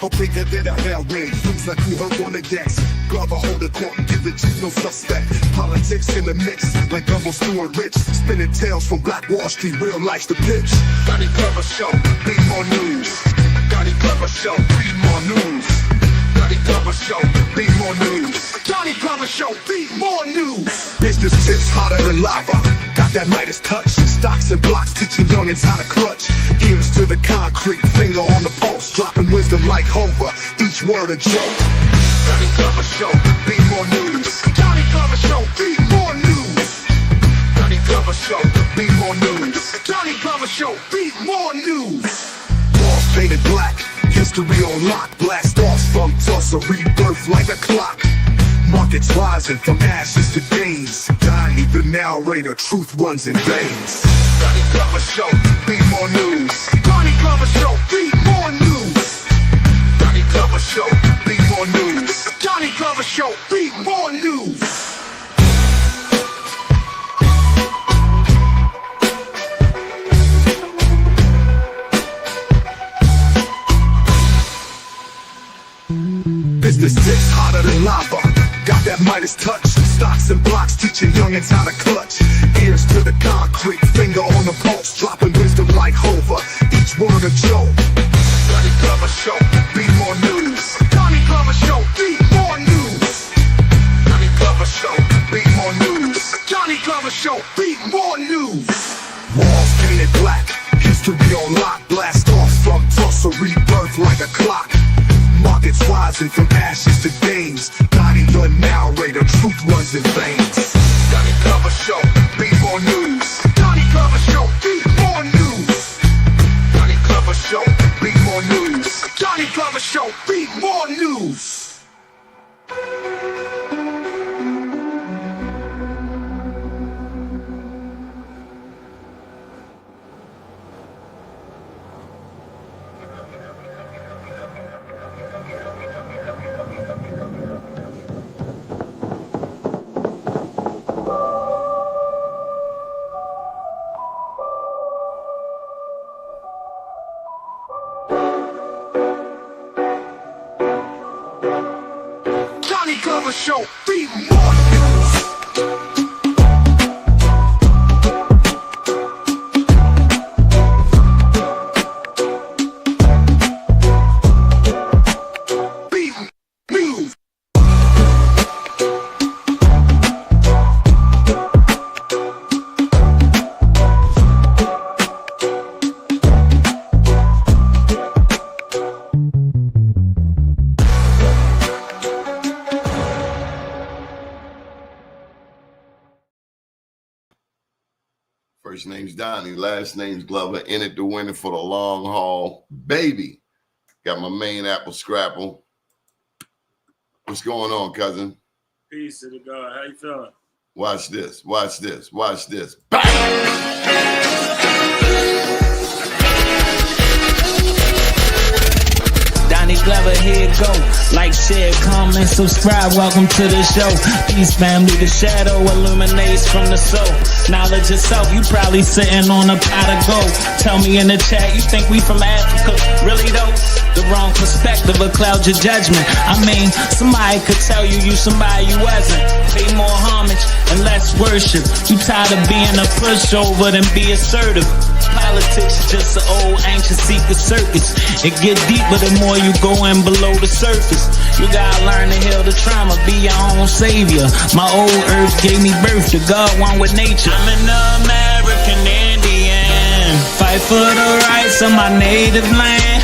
I'll bring her in a hell rain, things like you heard on the decks. Glover hold the court and give the chief no suspect. Politics in the mix, like Double Stewart Rich. Spinning tales from Black Wall Street, real life's the pitch. Donnie Glover Show, be more news. Donnie Glover Show, be more news. Donnie Glover Show, be more news. Donnie Glover Show, be more news. Business tips hotter than lava. Got that Midas touch. Stocks and blocks teaching youngins how to clutch. Ears to the concrete, finger on the pulse. Dropping wisdom like Homer, each word a joke. Donnie Glover Show, be more news. Donnie Glover Show, be more news. Donnie Glover Show, be more news. Donnie Glover Show, be more news. Walls painted black, history on lock. Blast off from Tulsa, rebirth like a clock. Markets rising from ashes to gains. Donnie the narrator, truth runs in veins. Donnie Glover Show, be more news. Donnie Glover Show, be more news. Donnie Glover Show, be more news. Donnie Glover Show, be more news. Business tips hotter than lava. Got that Midas touch. Stocks and blocks teaching youngins how to clutch. Ears to the concrete, finger on the pulse. Dropping wisdom like Homer, each word a joke. Donnie Glover Show, be more news. Donnie Glover Show, be more news. Donnie Glover Show, be more news. Donnie Glover Show, be more news. Walls painted black, history on lock. Blast off from Tulsa, rebirth like a clock. Markets rising from ashes to gains. Donnie the narrator, truth runs in veins. Donnie Glover Show, be more news. Donnie Glover Show, be more news. Donnie Glover Show, be more news. Donnie Glover Show, be more news. Glover Show, be more news. Be news. First name's Donnie, last name's Glover, in it to win it for the long haul. Baby, got my main apple scrapple. What's going on, cousin? Peace to the God. How you feeling? Watch this, watch this, watch this. Bang! Donnie Glover, here it go. Like, share, comment, subscribe. Welcome to the show. Peace, family. The shadow illuminates from the soul. Knowledge itself, you probably sitting on a pot of gold. Tell me in the chat, you think we from Africa? Really though? The wrong perspective will cloud your judgment. I mean, somebody could tell you somebody you wasn't. Pay more homage and less worship. You tired of being a pushover than be assertive. Politics is just an old anxious secret circus. It get deeper the more you go in below the surface. You gotta learn to heal the trauma, be your own savior. My old earth gave me birth to God, one with nature. I'm an American Indian, fight for the rights of my native land.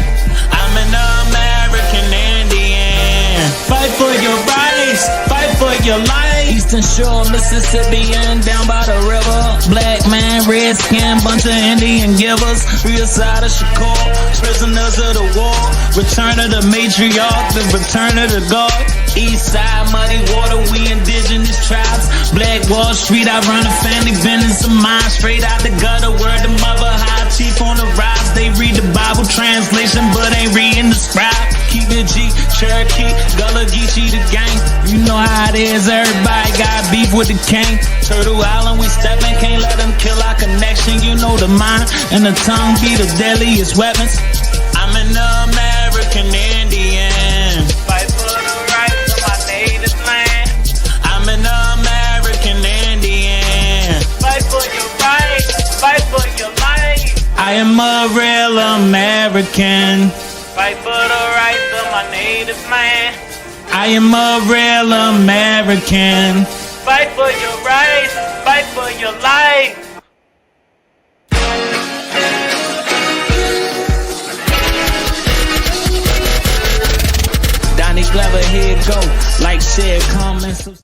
I'm an American Indian, fight for your rights, fight for your life. Eastern Shore, Mississippian, down by the river. Black man, red skin, bunch of Indian givers. Real side of Shakur, prisoners of the war. Return of the matriarch, the return of the God. East side, muddy water, we indigenous tribes. Black Wall Street, I run a family business of mine. Straight out the gutter, word the mother, high chief on the rise. They read the Bible translation, but ain't reading the scribe. Keep it G, Cherokee, Gullah Geechee, the gang. You know how it is, everybody got beef with the king. Turtle Island, we steppin', can't let them kill our connection. You know the mind and the tongue be the deadliest weapons. I'm an American Indian. am a real American. Fight for the rights of my native land. I am a real American. Fight for your rights, fight for your life. Donnie Glover, here go. Like, share, comment, subscribe.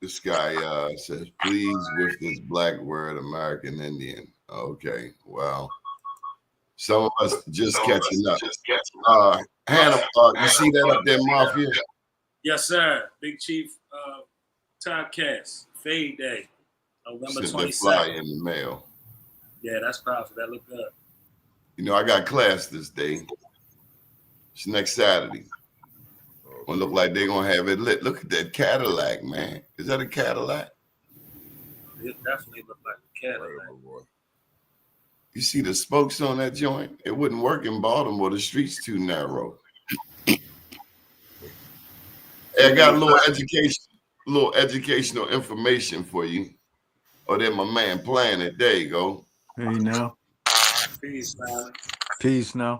This guy says, please, with this black word, American Indian. Okay, well, some of us just catching up. Hannah, you see that up there, Mafia? Yes, sir. Big Chief Podcast, Fade Day, November Sent that flyer 22nd. in the mail. Yeah, that's powerful. That look good. You know, I got class this day. It's next Saturday. Well, look like they're gonna have it lit. Look at that Cadillac, man. Is that a Cadillac? It definitely look like a Cadillac. You see the spokes on that joint? It wouldn't work in Baltimore. The street's too narrow. Hey, I got a little educational information for you. Oh, there my man playing it. There you go. Hey, now. Peace, man. Peace now.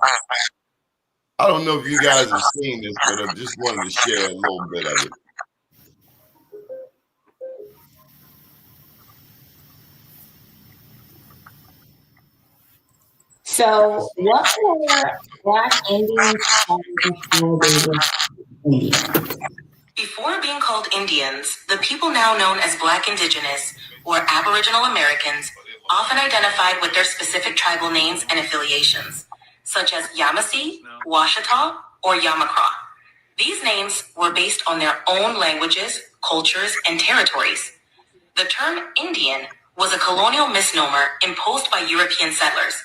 I don't know if you guys have seen this, but I just wanted to share a little bit of it. So, what were Black Indians before they were Indians? Before being called Indians, the people now known as Black Indigenous or Aboriginal Americans often identified with their specific tribal names and affiliations, such as Yamasee, Washita, or Yamakra. These names were based on their own languages, cultures, and territories. The term Indian was a colonial misnomer imposed by European settlers.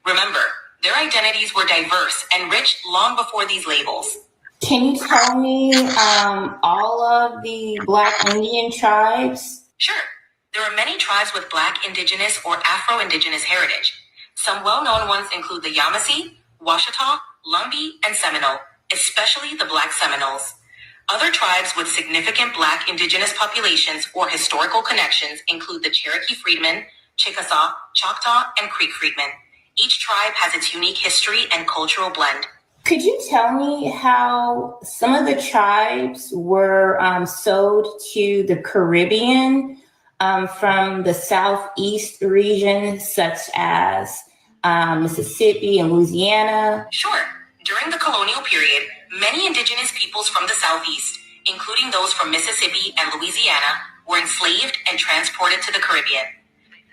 Remember, their identities were diverse and rich long before these labels. Can you tell me all of the Black Indian tribes? Sure, there are many tribes with Black Indigenous or Afro-Indigenous heritage. Some well-known ones include the Yamasee, Washita, Lumbee, and Seminole, especially the Black Seminoles. Other tribes with significant Black Indigenous populations or historical connections include the Cherokee Freedmen, Chickasaw, Choctaw, and Creek Freedmen. Each tribe has its unique history and cultural blend. Could you tell me how some of the tribes were sold to the Caribbean from the Southeast region, such as Mississippi and Louisiana? Sure. During the colonial period, many indigenous peoples from the Southeast, including those from Mississippi and Louisiana, were enslaved and transported to the Caribbean.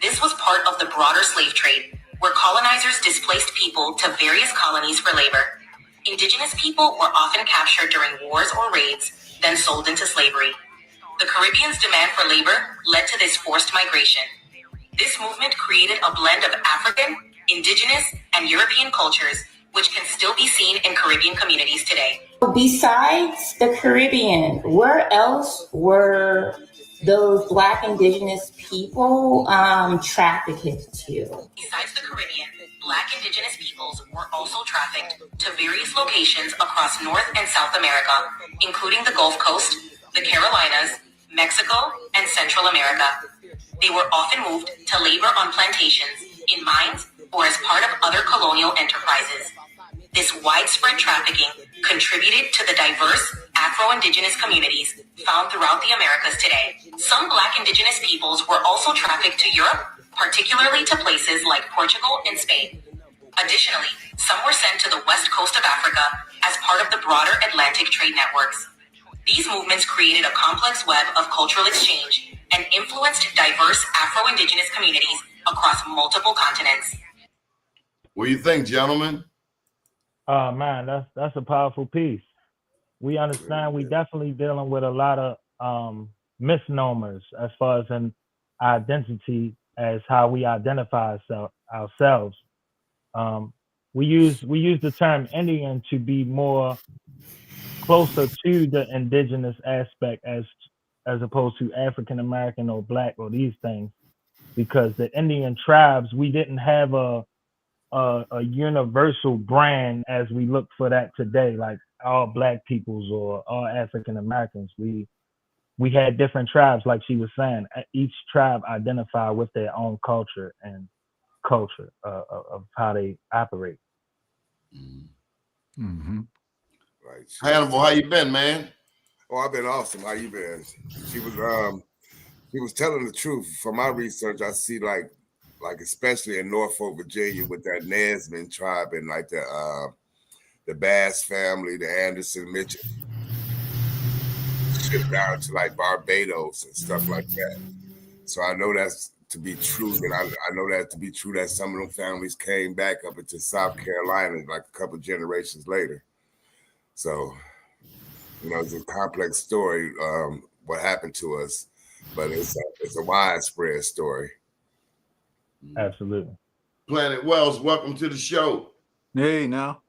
This was part of the broader slave trade, where colonizers displaced people to various colonies for labor. Indigenous people were often captured during wars or raids, then sold into slavery. The Caribbean's demand for labor led to this forced migration. This movement created a blend of African, Indigenous, and European cultures, which can still be seen in Caribbean communities today. Besides the Caribbean, where else were those Black Indigenous people trafficked to? Besides the Caribbean, Black Indigenous peoples were also trafficked to various locations across North and South America, including the Gulf Coast, the Carolinas, Mexico, and Central America. They were often moved to labor on plantations, in mines, or as part of other colonial enterprises. This widespread trafficking contributed to the diverse Afro-Indigenous communities found throughout the Americas today. Some Black Indigenous peoples were also trafficked to Europe, particularly to places like Portugal and Spain. Additionally, some were sent to the west coast of Africa as part of the broader Atlantic trade networks. These movements created a complex web of cultural exchange and influenced diverse Afro-Indigenous communities across multiple continents. What do you think, gentlemen? Oh man, that's a powerful piece. We understand we definitely dealing with a lot of misnomers as far as an identity as how we identify ourselves. We use the term Indian to be more closer to the indigenous aspect as opposed to African American or Black or these things, because the Indian tribes, we didn't have a universal brand as we look for that today, like all Black peoples or all African Americans. We we had different tribes, like she was saying. Each tribe identified with their own culture and culture of how they operate. Mm-hmm. Right. Hannibal, how you been, man? Oh, I've been awesome. How you been? She was telling the truth. From my research, I see like especially in Norfolk, Virginia, with that Nesman tribe and like the Bass family, the Anderson Mitchell, shipped down to like Barbados and stuff like that. So I know that's to be true. And I know that to be true that some of them families came back up into South Carolina like a couple generations later. So, you know, it's a complex story, what happened to us, but it's a widespread story. Absolutely. Planet Wells, welcome to the show. Hey, now.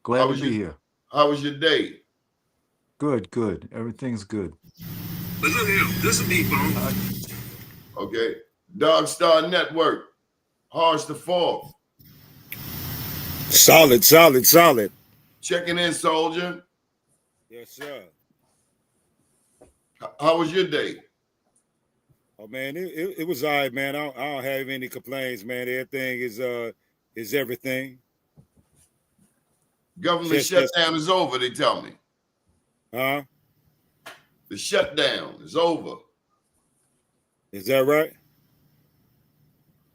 Glad to be here. How was your day? Good. Everything's good. But look at him. This is me, bro. Okay. Dog Star Network. Harsh the Fall. Solid. Checking in, soldier. Yes, sir. How was your day? Oh man, it was all right, man. I don't have any complaints, man. Everything is everything. Government shutdown is over, they tell me. Huh? The shutdown is over. Is that right?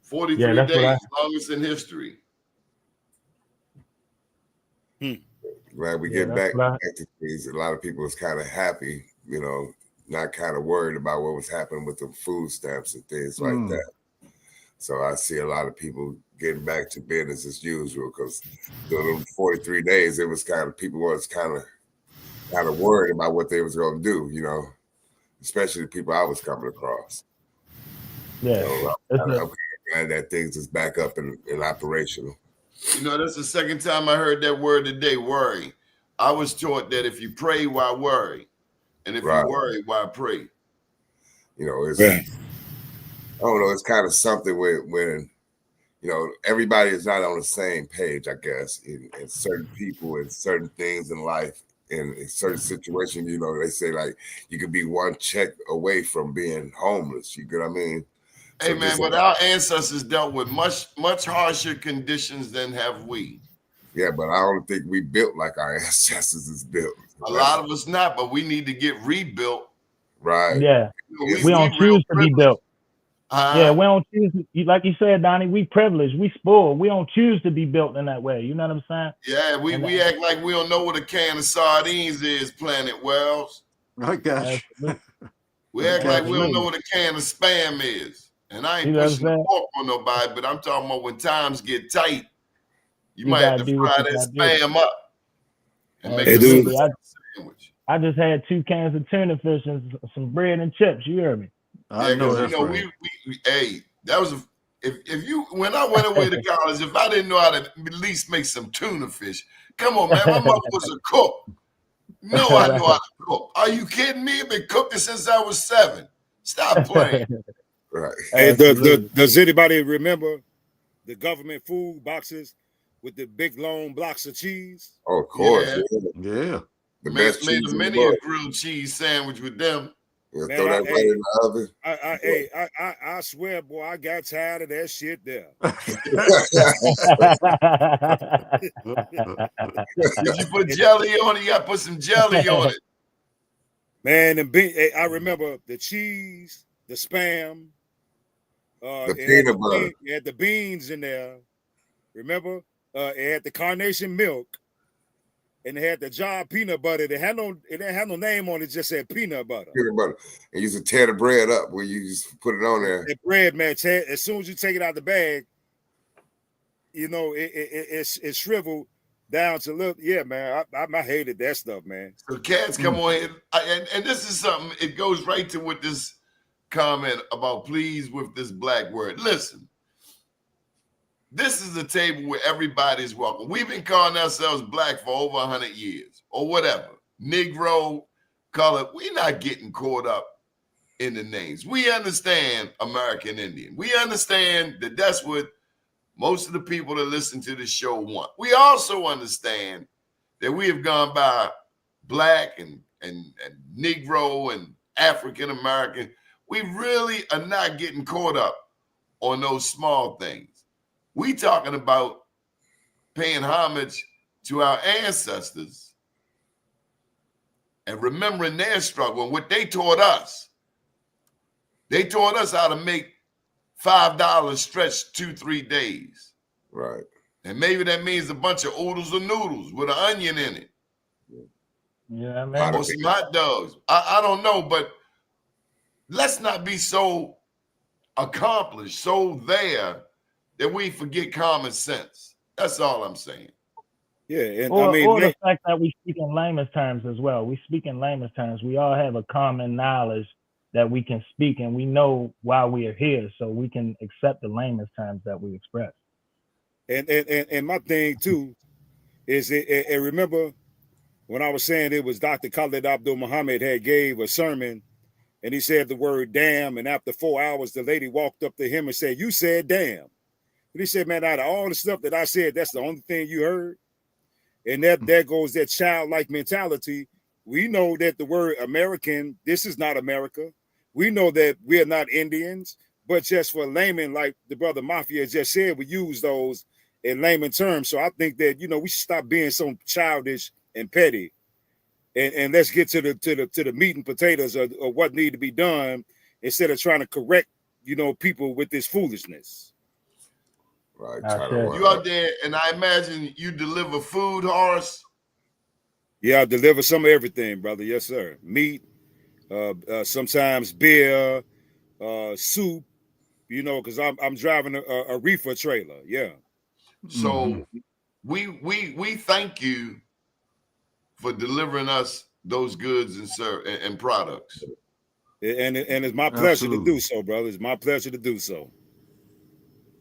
43 days, longest in history. Glad we get back to things. A lot of people was kind of happy, you know, not kind of worried about what was happening with the food stamps and things like that. So I see a lot of people getting back to business as usual because during 43 days, it was kind of people was kind of worried about what they was going to do, you know, especially the people I was coming across. Yeah, so I'm glad that things is back up and operational. You know, that's the second time I heard that word today, worry. I was taught that if you pray, why worry? And if you worry, why pray? You know, it's, I don't know, it's kind of something when, you know, everybody is not on the same page, I guess, in certain people and certain things in life. In certain situations, you know, they say like you could be one check away from being homeless. You get what I mean? Hey, man, but our ancestors dealt with much harsher conditions than have we. Yeah, but I don't think we built like our ancestors is built. A lot of us not, but we need to get rebuilt. Right. Yeah. We don't choose to be built. Yeah, we don't choose. Like you said, Donnie, we privileged, we spoiled. We don't choose to be built in that way. You know what I'm saying? Yeah, we act like we don't know what a can of sardines is, Planet Wells. I got you. We act like we don't know what a can of Spam is. And I ain't pushing the fork on nobody, but I'm talking about when times get tight, you might have to fry that Spam up and make a sandwich. I just had 2 cans of tuna fish and some bread and chips. You heard me? Yeah, because you know we hey, that was if you when I went away to college, if I didn't know how to at least make some tuna fish, come on, man, my mother was a cook. No, I know how to cook. Are you kidding me? I've been cooking since I was 7. Stop playing. Right. Hey, does anybody remember the government food boxes with the big long blocks of cheese? Oh, of course. Yeah. The best cheese made many a grilled cheese sandwich with them. Man, throw that right in the oven. I swear, boy, I got tired of that shit there. Did you put jelly on it? You got to put some jelly on it. Man, I remember the cheese, the Spam, the peanut butter. It had the beans in there. Remember? It had the carnation milk. And it had the jar peanut butter. It didn't have no name on it. Just said peanut butter. Peanut butter. And you used to tear the bread up where you just put it on there. The bread, man. As soon as you take it out of the bag, you know it's shriveled down to look. Yeah, man. I hated that stuff, man. So cats come on here, and this is something. It goes right to what this comment about please with this black word. Listen. This is a table where everybody's welcome. We've been calling ourselves black for over 100 years or whatever. Negro, color. We're not getting caught up in the names. We understand American Indian. We understand that that's what most of the people that listen to this show want. We also understand that we have gone by black and Negro and African American. We really are not getting caught up on those small things. We talking about paying homage to our ancestors and remembering their struggle and what they taught us. They taught us how to make $5 stretch 2-3 days. Right. And maybe that means a bunch of oodles or noodles with an onion in it. Yeah, man. Or some hot dogs. I don't know, but let's not be so accomplished, so there, that we forget common sense. That's all I'm saying. Yeah, and or the fact that we speak in layman's terms as well. We speak in layman's terms. We all have a common knowledge that we can speak, and we know why we are here, so we can accept the layman's terms that we express. And my thing too is, and remember when I was saying it was Dr. Khalid Abdul Muhammad had gave a sermon, and he said the word damn, and after 4 hours, the lady walked up to him and said, "You said damn." And he said, "Man, out of all the stuff that I said, that's the only thing you heard." And there goes that childlike mentality. We know that the word American, this is not America. We know that we are not Indians, but just for layman, like the brother Mafia just said, we use those in layman terms. So I think that, you know, we should stop being so childish and petty, and let's get to the meat and potatoes of what need to be done instead of trying to correct, you know, people with this foolishness. Right. You out there, and I imagine you deliver food, Horace? Yeah, I deliver some of everything, brother. Yes, sir. Meat, sometimes beer, soup, you know, because I'm driving a reefer trailer. Yeah. So we thank you for delivering us those goods and products. And it's my pleasure to do so, brother. It's my pleasure to do so.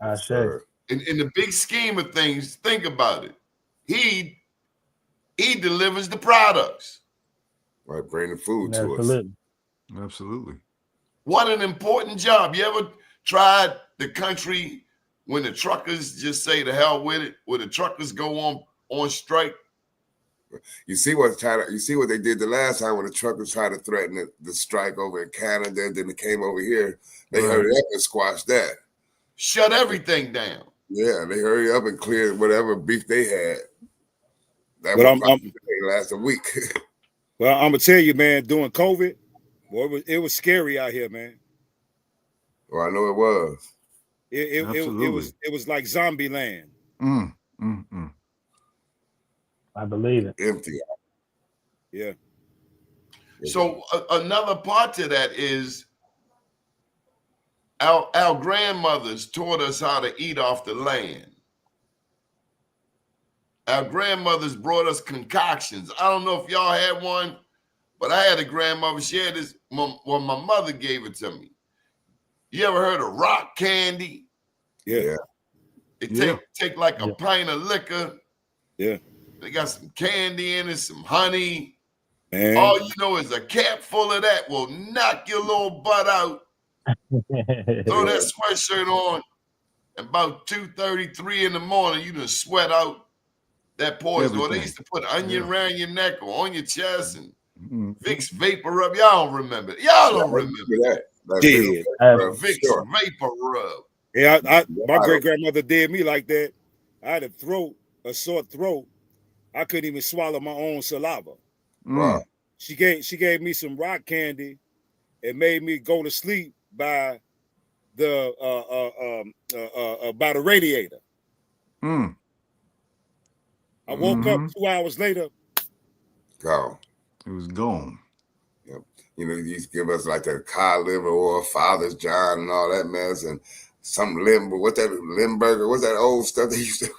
I sure. In the big scheme of things, think about it. He delivers the products. Right, bring the food to us. Absolutely. What an important job. You ever tried the country when the truckers just say to hell with it, where the truckers go on strike? You see what they did the last time when the truckers tried to threaten the strike over in Canada, then they came over here. They hurried up and squashed that. Shut everything down. Yeah, they hurried up and cleared whatever beef they had. That last a week. Well, I'm gonna tell you, man, during COVID, boy, it was scary out here, man. Well, I know it was. It was like zombie land. I believe it. Empty. Yeah. So another part to that is our grandmothers taught us how to eat off the land. Our grandmothers brought us concoctions. I don't know if y'all had one, but I had a grandmother. She had this when my mother gave it to me. You ever heard of rock candy? Yeah. It take like a pint of liquor. Yeah. They got some candy in it, some honey. Man. All you know is a cap full of that will knock your little butt out. Throw that sweatshirt on. About 2:33 in the morning, you done sweat out that poison. Or they used to put onion around your neck or on your chest and Vicks Vapor Rub. Y'all don't remember it. Y'all don't remember that. Vicks Vapor Rub. Yeah, my great grandmother did me like that. I had a sore throat. I couldn't even swallow my own saliva. Wow. She gave me some rock candy and made me go to sleep by the radiator. I woke up 2 hours later. Gone. It was gone. Yep. You know, you used to give us like the cod liver or Father's John and all that mess and some Limburger. What's that old stuff they used to,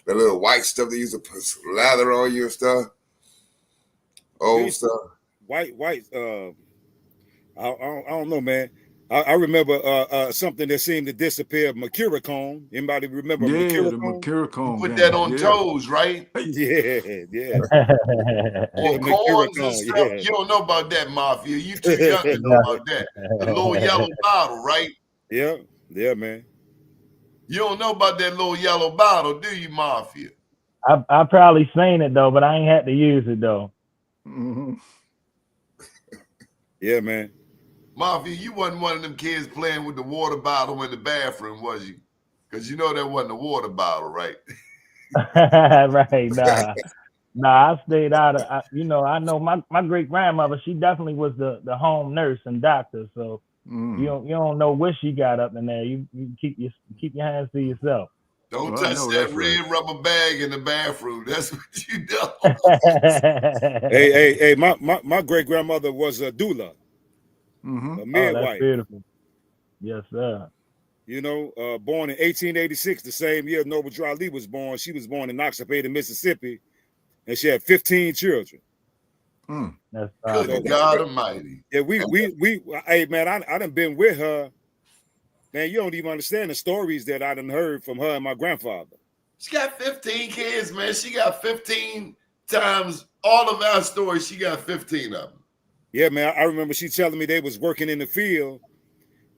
the little white stuff they used to put lather on you and stuff? Old stuff. White. I don't know, man. I remember something that seemed to disappear. Mercurochrome. Anybody remember Mercurochrome? The Mercurochrome. Put that on toes, right? Yeah. Or corns and stuff. You don't know about that, Mafia. You too young to know about that. The little yellow bottle, right? Yeah, man. You don't know about that little yellow bottle, do you, Mafia? I probably seen it though, but I ain't had to use it though. Yeah, man. Mafia, you wasn't one of them kids playing with the water bottle in the bathroom, was you? Because you know that wasn't a water bottle, right? Right, nah, I stayed out of, I know my great grandmother, she definitely was the home nurse and doctor. So you don't know what she got up in there. You keep your hands to yourself. Don't touch that red rubber bag in the bathroom. That's what you do. Hey, my great grandmother was a doula, a midwife. Oh, that's beautiful. Yes, sir. You know, born in 1886, the same year Noble Drew Ali was born. She was born in Noxapater, Mississippi, and she had 15 children. That's good God Almighty. Yeah, hey man, I done been with her. Man, you don't even understand the stories that I done heard from her and my grandfather. She got 15 kids, man. She got 15 times all of our stories. She got 15 of them. Yeah, man. I remember she telling me they was working in the field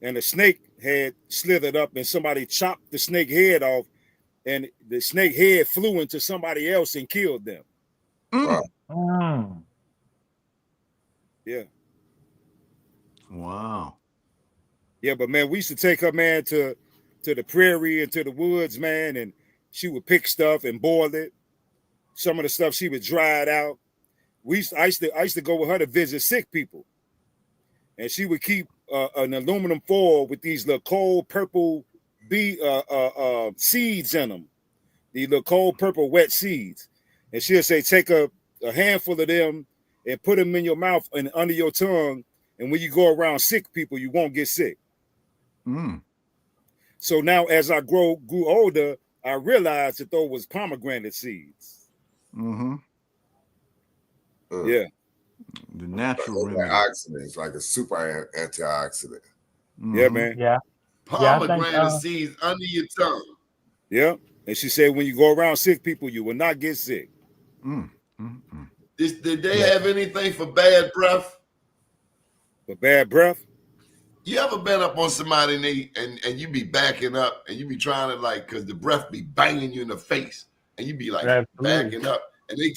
and a snake had slithered up and somebody chopped the snake head off and the snake head flew into somebody else and killed them. Yeah. Wow. Yeah, but man, we used to take her, man, to the prairie and to the woods, man, and she would pick stuff and boil it. Some of the stuff she would dry it out. I used to go with her to visit sick people, and she would keep an aluminum foil with these little cold purple seeds in them, these little cold purple wet seeds, and she'll say, take a handful of them and put them in your mouth and under your tongue, and when you go around sick people, you won't get sick. So now, as I grew older, I realized that those was pomegranate seeds. Yeah. The natural remedy. Antioxidants, like a super antioxidant. Yeah, man. Yeah. Pomegranate seeds under your tongue. Yeah. And she said, when you go around sick people, you will not get sick. Did they have anything for bad breath? For bad breath? You ever been up on somebody and you be backing up and you be trying to because the breath be banging you in the face and you be like backing up and they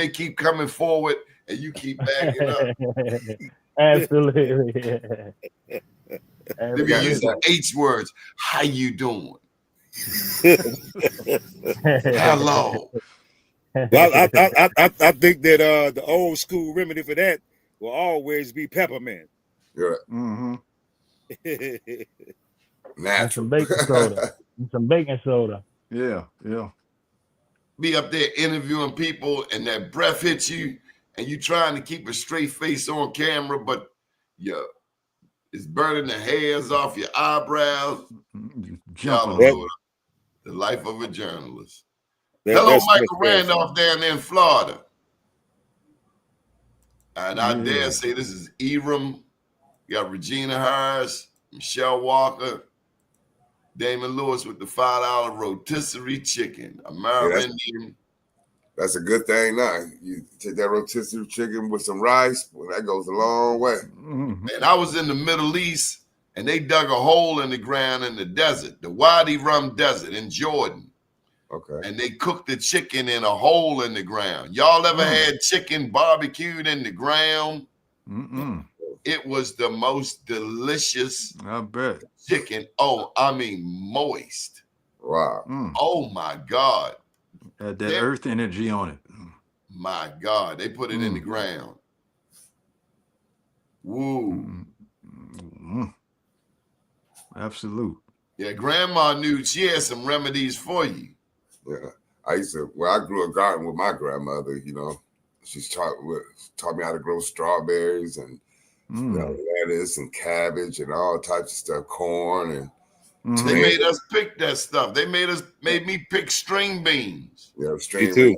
keep coming forward and you keep backing up. Absolutely. They be using H words. How you doing? Hello. Well, I think that the old school remedy for that will always be peppermint. Yeah. And some baking soda. Some baking soda. Yeah. Be up there interviewing people and that breath hits you and you trying to keep a straight face on camera, but it's burning the hairs off your eyebrows. The life of a journalist. Hello, Michael Randolph down there in Florida. And I dare say this is Eram. You got Regina Harris, Michelle Walker, Damon Lewis with the $5 rotisserie chicken, American. That's a good thing now. You take that rotisserie chicken with some rice, well, that goes a long way. And I was in the Middle East, and they dug a hole in the ground in the desert, the Wadi Rum Desert in Jordan. Okay. And they cooked the chicken in a hole in the ground. Y'all ever had chicken barbecued in the ground? It was the most delicious chicken. Oh, I mean, moist. Wow. Oh, my God. That earth energy on it. My God. They put it in the ground. Woo. Absolute. Yeah, Grandma knew she had some remedies for you. Yeah. I grew a garden with my grandmother, She's taught me how to grow strawberries and lettuce and cabbage and all types of stuff, corn and they made us pick that stuff. They made me pick string beans. Yeah, string beans.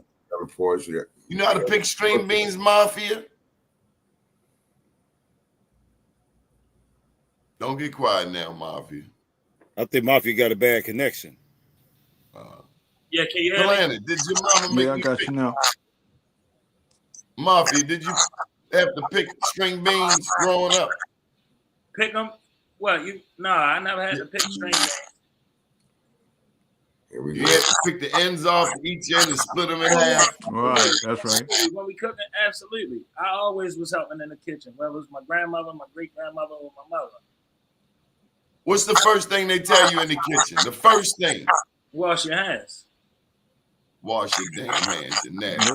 You know how to pick string beans, Mafia? Don't get quiet now, Mafia. I think Mafia got a bad connection. Yeah, can you hear me? Did your mama make I got you now. Mafia, did you have to pick string beans growing up? Pick them? Well, I never had to pick string beans. You had to pick the ends off each end and split them in half. Right, that's right. When we cooking, absolutely. I always was helping in the kitchen, whether it was my grandmother, my great grandmother, or my mother. What's the first thing they tell you in the kitchen? The first thing. Wash your hands. Wash your damn hands. And nasty.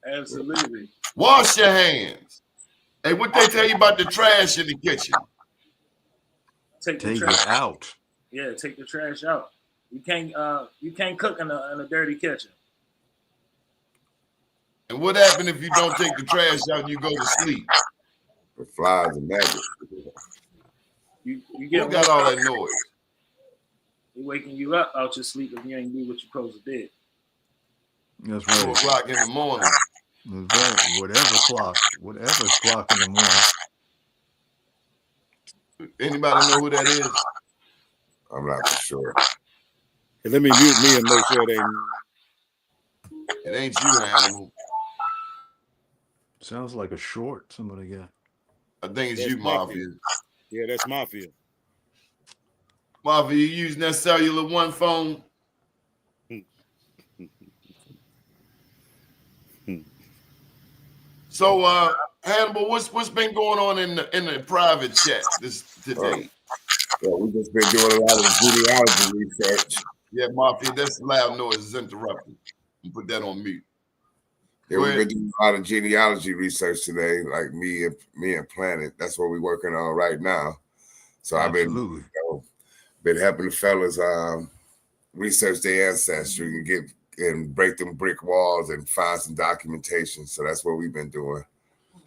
Absolutely. Wash your hands. Hey, what they tell you about the trash in the kitchen? Take it out. Yeah, take the trash out. You can't cook in a dirty kitchen. And what happened if you don't take the trash out and you go to sleep? The flies and maggots. You get Who got all that noise? He waking you up out your sleep if you ain't do what you're supposed to do. That's right. 2 o'clock in the morning. That's right. Whatever's clock in the morning. Anybody know who that is? I'm not for sure. Hey, let me mute me and make sure they. It ain't you, Animal. Sounds like a short somebody got. I think it's That's you, Mafia. Yeah, that's Mafia. Mafia, you using that cellular one phone? So, Hannibal, what's been going on in the private chat today? Well, we've just been doing a lot of genealogy research. Yeah, Mafia, that's loud noise. It's interrupting. You put that on mute. Yeah, we've been doing a lot of genealogy research today, like me and Planet. That's what we're working on right now. So Absolutely. I've been helping the fellas research their ancestry and break them brick walls and find some documentation. So that's what we've been doing.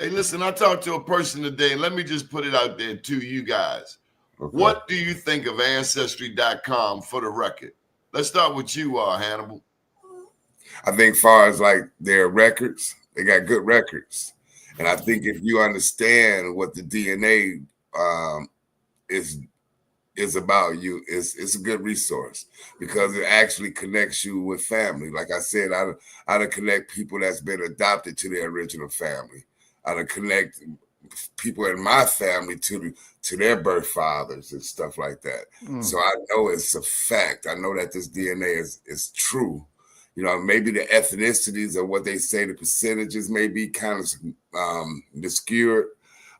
Hey, listen, I talked to a person today. Let me just put it out there to you guys. Okay. What do you think of Ancestry.com for the record? Let's start with you, Hannibal. I think far as like their records, they got good records. And I think if you understand what the DNA is about you, it's a good resource because it actually connects you with family. Like I said, I connect people that's been adopted to their original family. I connect people in my family to their birth fathers and stuff like that. So I know it's a fact. I know that this DNA is true. You know, maybe the ethnicities or what they say, the percentages may be kind of obscured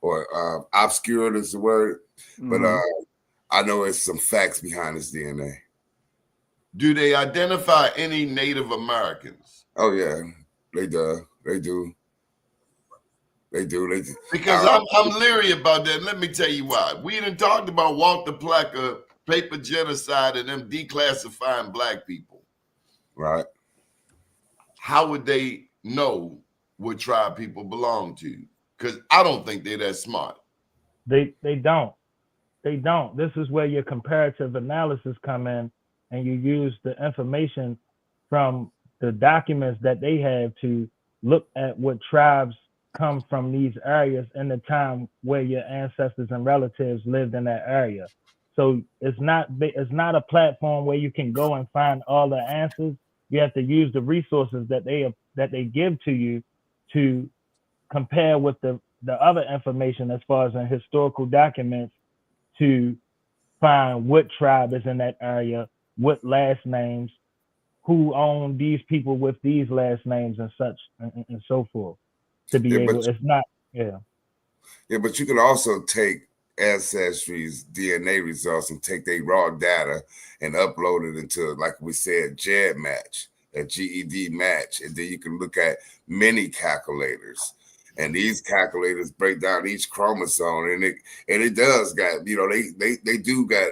or obscured is the word. But I know it's some facts behind this DNA. Do they identify any Native Americans? Oh, yeah, they do. Because I'm leery about that. Let me tell you why. We done talked about Walter Plecker, paper genocide, and them declassifying black people. Right. How would they know what tribe people belong to? Because I don't think they're that smart. They don't. They don't. This is where your comparative analysis come in, and you use the information from the documents that they have to look at what tribes come from these areas in the time where your ancestors and relatives lived in that area. So it's not a platform where you can go and find all the answers. You have to use the resources that they give to you to compare with the other information as far as in historical documents to find what tribe is in that area, what last names, who owned these people with these last names and such and so forth. To be able, it's not, yeah. Yeah, but you can also take Ancestry's DNA results and take their raw data and upload it into, like we said, GED match, and then you can look at many calculators. And these calculators break down each chromosome, and it does got, you know, they do got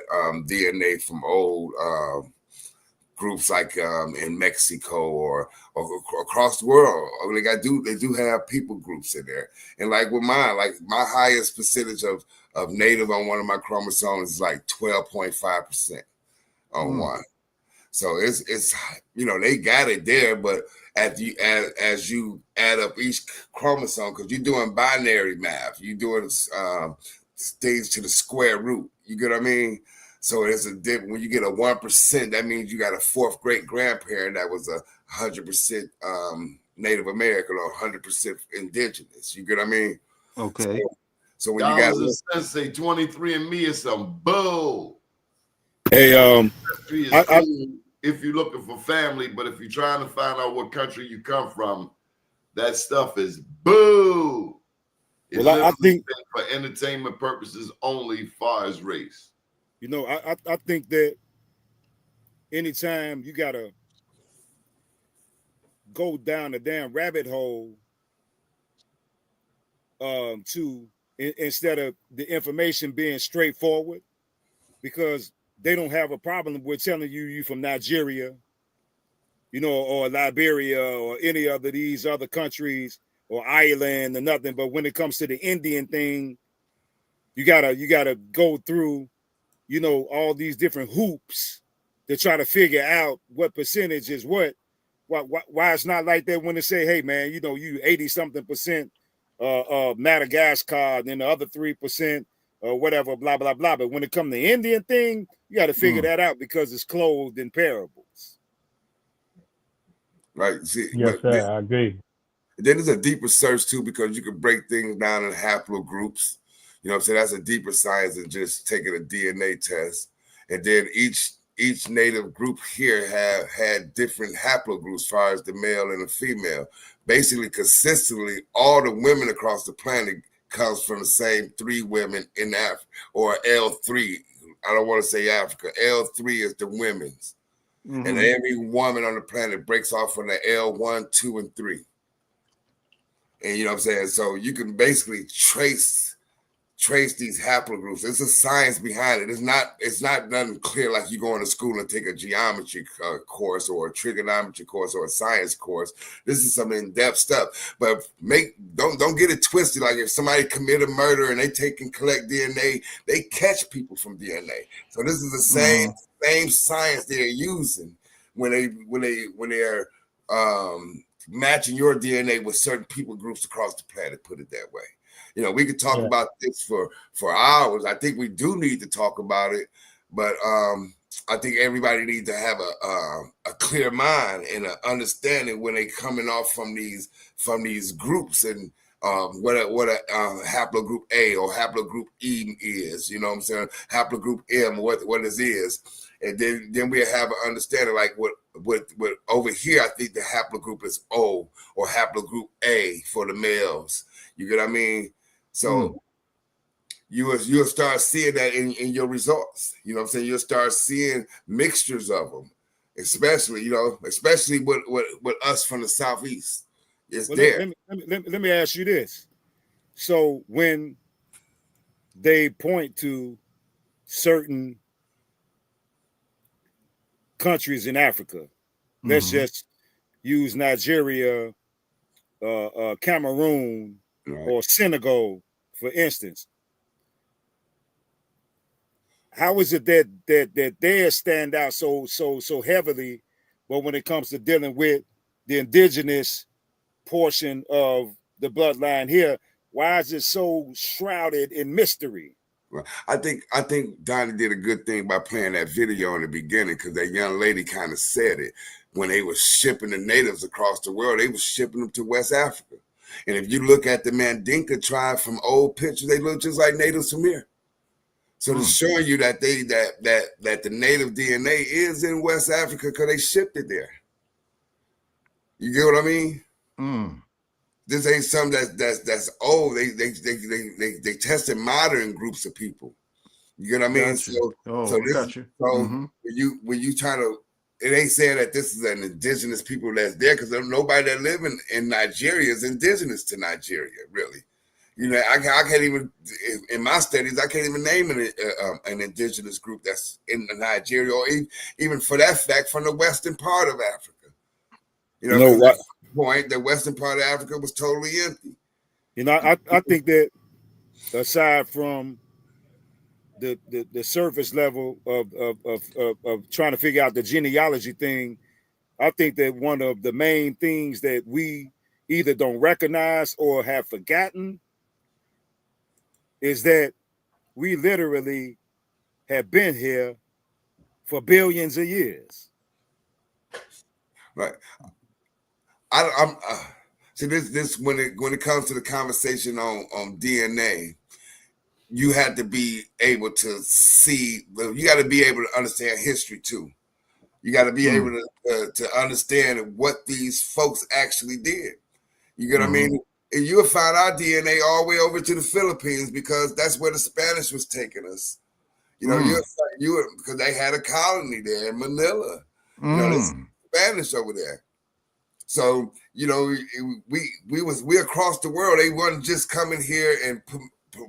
DNA from old groups like in Mexico or across the world. I mean, they do have people groups in there. And like with mine, like my highest percentage of Native on one of my chromosomes is like 12.5% on one. So it's you know, they got it there, but as you add up each chromosome, because you're doing binary math, you're doing things to the square root. You get what I mean? So it's a different. When you get a 1%, that means you got a fourth great grandparent that was 100% Native American or 100% indigenous. You get what I mean? Okay. So when you got say 23andMe is some bull. Hey, if you're looking for family, but if you're trying to find out what country you come from, that stuff is boo. It's I think for entertainment purposes only, far as race. You know, I think that anytime you gotta go down the damn rabbit hole, instead of the information being straightforward, because they don't have a problem with telling you from Nigeria, you know, or Liberia or any of these other countries or Ireland or nothing. But when it comes to the Indian thing, you gotta go through, you know, all these different hoops to try to figure out what percentage is what. Why it's not like that when they say, hey man, you know, you 80-something% Madagascar, then the other 3% or whatever, blah blah blah. But when it comes to the Indian thing, you got to figure that out because it's clothed in parables. Right. See, yes, sir. I agree. Then there's a deeper search too, because you can break things down in haplogroups. You know what I'm saying? That's a deeper science than just taking a DNA test. And then each native group here have had different haplogroups as far as the male and the female. Basically, consistently, all the women across the planet comes from the same 3 women in Africa, or L3. I don't want to say Africa. L3 is the women's. Mm-hmm. And every woman on the planet breaks off from the L1, 2, and 3. And you know what I'm saying? So you can basically trace these haplogroups. There's a science behind it. It's not nothing clear like you going to school and take a geometry course or a trigonometry course or a science course. This is some in-depth stuff. But don't get it twisted. Like if somebody commit a murder and they take and collect DNA, they catch people from DNA. So this is the same science they're using when they're matching your DNA with certain people groups across the planet. Put it that way. You know, we could talk about this for hours. I think we do need to talk about it, but I think everybody needs to have a clear mind and an understanding when they coming off from these groups and what a haplogroup A or haplogroup E is. You know what I'm saying? Haplogroup M, what it is, and then we have an understanding like what over here. I think the haplogroup is O or haplogroup A for the males. You get what I mean? So you'll start seeing that in your results. You know what I'm saying? You'll start seeing mixtures of them, especially with us from the Southeast. It's there. Let me ask you this. So when they point to certain countries in Africa, let's just use Nigeria, Cameroon, or Senegal, for instance. How is it that they stand out so heavily, but when it comes to dealing with the indigenous portion of the bloodline here, why is it so shrouded in mystery? Well, I think Donnie did a good thing by playing that video in the beginning, because that young lady kind of said it. When they were shipping the natives across the world, they were shipping them to West Africa. And if you look at the Mandinka tribe from old pictures, they look just like natives from here. So to show you that that the native DNA is in West Africa because they shipped it there. You get what I mean? This ain't something that's old. They tested modern groups of people. You get what I mean? Gotcha. When you try to, it ain't saying that this is an indigenous people that's there, because nobody that live in Nigeria is indigenous to Nigeria, really. You know, I can't even, in my studies, I can't even name an indigenous group that's in Nigeria, or even for that fact, from the western part of Africa. You know, at the point, the western part of Africa was totally empty. You know, I think that aside from the surface level of trying to figure out the genealogy thing, I think that one of the main things that we either don't recognize or have forgotten is that we literally have been here for billions of years. Right. See this when it comes to the conversation on DNA, you had to be able to see. You got to be able to understand history too. You got to be able to understand what these folks actually did. You get what I mean? And you'll find our DNA all the way over to the Philippines because that's where the Spanish was taking us. You know, because they had a colony there in Manila. You know, there's Spanish over there. So, you know, we across the world. They wasn't just coming here and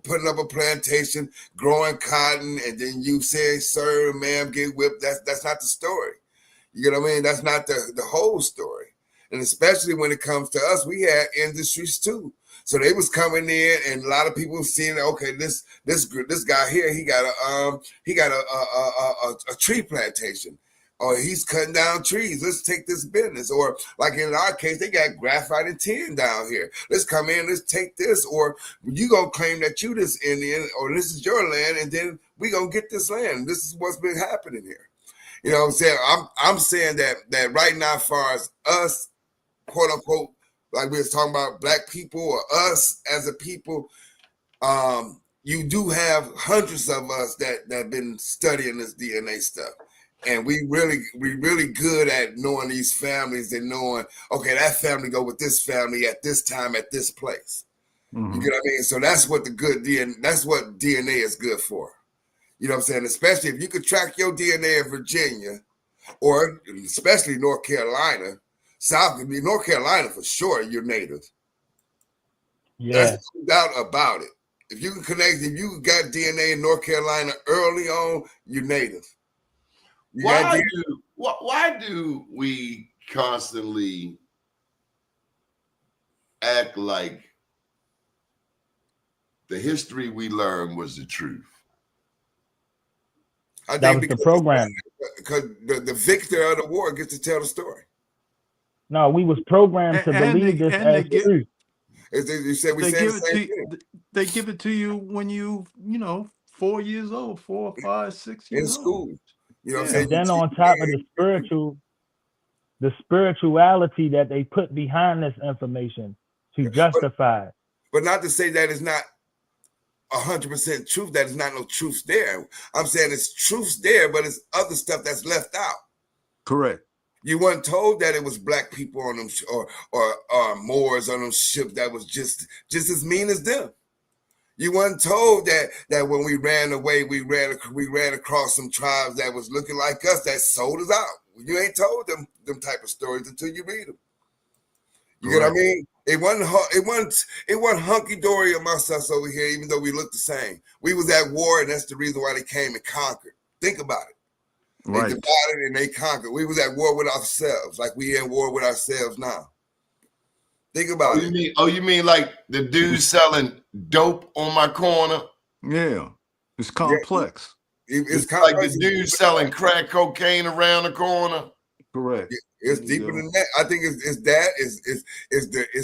putting up a plantation, growing cotton, and then you say, sir, ma'am, get whipped. That's not the story. You get what I mean? That's not the whole story. And especially when it comes to us, we had industries too. So they was coming in, and a lot of people seeing, okay, this guy here, he got a tree plantation, or he's cutting down trees. Let's take this business. Or like in our case, they got graphite and tin down here. Let's come in, let's take this. Or you gonna claim that you this Indian, or this is your land, and then we gonna get this land. This is what's been happening here. You know what I'm saying? I'm saying that right now, as far as us, quote unquote, like we was talking about black people or us as a people, you do have hundreds of us that have been studying this DNA stuff. And we really good at knowing these families and knowing, okay, that family go with this family at this time at this place. You get what I mean? So that's what that's what DNA is good for. You know what I'm saying? Especially if you could track your DNA in Virginia, or especially North Carolina, North Carolina for sure, you're native. Yeah. That's no doubt about it. If you can connect, if you got DNA in North Carolina early on, you're native. Why do we constantly act like the history we learned was the truth? I think that was the program. Because the victor of the war gets to tell the story. No, we was programmed to believe this as truth. They give it to you when you 4 years old, 4, 5, 6 years in school. Old. You know what I'm saying? And then on top of the spirituality that they put behind this information to justify it. But not to say that it's not 100% truth, that is not no truth there. I'm saying it's truth there, but it's other stuff that's left out. Correct. You weren't told that it was black people on them or Moors on them ships that was just as mean as them. You weren't told that when we ran away, we ran across some tribes that was looking like us that sold us out. You ain't told them type of stories until you read them. You get what I mean? It wasn't hunky dory amongst us over here, even though we look the same. We was at war, and that's the reason why they came and conquered. Think about it. They divided and they conquered. We was at war with ourselves, like we in war with ourselves now. Think about it. You mean like the dude selling dope on my corner? Yeah, it's complex. Yeah, it's like the dude selling crack cocaine around the corner. Correct. It's deeper than that. I think it's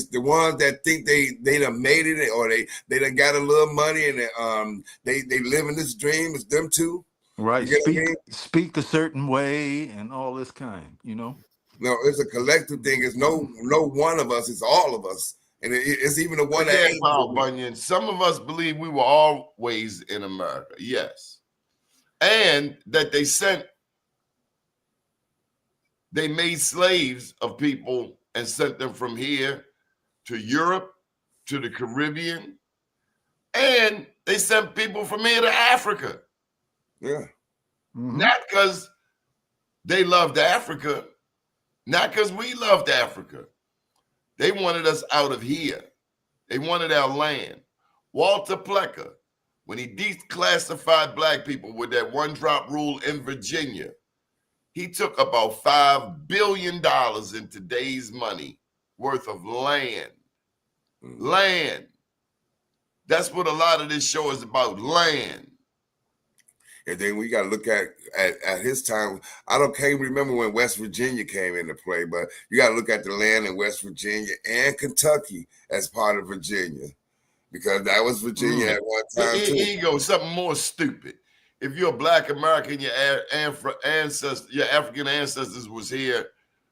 the ones that think they done made it, or they done got a little money, and they live in this dream. It's them too. Right. Speak a certain way and all this kind, No, it's a collective thing. It's no one of us. It's all of us, and it's even the one that ain't. Paul Bunyan. Some of us believe we were always in America. Yes, and that they made slaves of people and sent them from here to Europe, to the Caribbean, and they sent people from here to Africa. Yeah. Not because they loved Africa, not because we loved Africa. They wanted us out of here. They wanted our land. Walter Plecker, when he declassified black people with that one-drop rule in Virginia, he took about $5 billion in today's money worth of land. Land. That's what a lot of this show is about, land. And then we got to look at his time. Can't remember when West Virginia came into play, but you got to look at the land in West Virginia and Kentucky as part of Virginia, because that was Virginia at one time too. Here you go, something more stupid. If you're a Black American, your African ancestors was here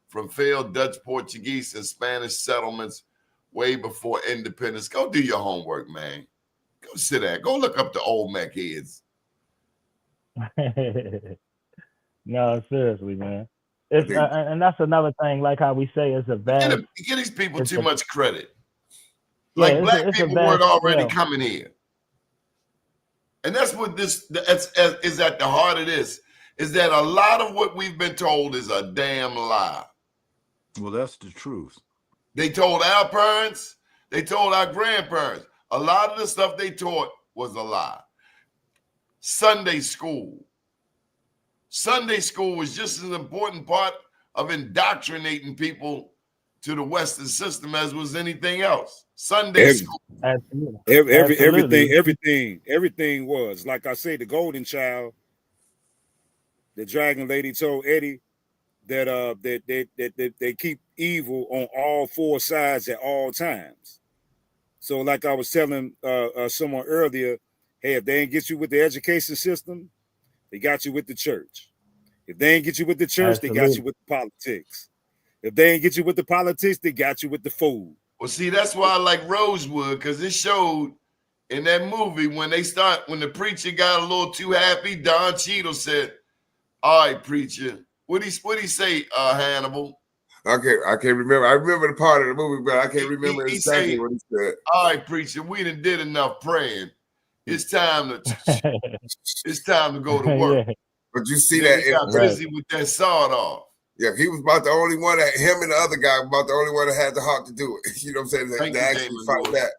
from failed Dutch, Portuguese, and Spanish settlements way before independence. Go do your homework, man. Go Go sit there. Go look up the Olmec heads. No, seriously, man. It's and that's another thing. Like how we say, it's a vast. You give these people too much credit. Yeah, like black it's people weren't already coming here, and that's what this is at the heart of this. Is that a lot of what we've been told is a damn lie. Well, that's the truth. They told our parents. They told our grandparents. A lot of the stuff they taught was a lie. Sunday school. Sunday school was just an important part of indoctrinating people to the Western system as was anything else. Sunday school. Everything was. Like I say, the golden child, the dragon lady told Eddie that they keep evil on all four sides at all times. So like I was telling someone earlier, hey, if they ain't get you with the education system, they got you with the church. If they ain't get you with the church, they got you with the politics. If they ain't get you with the politics, they got you with the food. Well, see, that's why I like Rosewood, because it showed in that movie when the preacher got a little too happy, Don Cheadle said, "All right, preacher." What'd he say, Hannibal? I can't remember. I remember the part of the movie, but I can't remember exactly what he said. All right, preacher, we done did enough praying. It's time to go to work. Yeah. But you see that he got busy with that sawed off. Yeah, he was about the only one that him and the other guy about the only one that had the heart to do it. You know what I'm saying? Thank they you, actually Damon fight Lewis. that.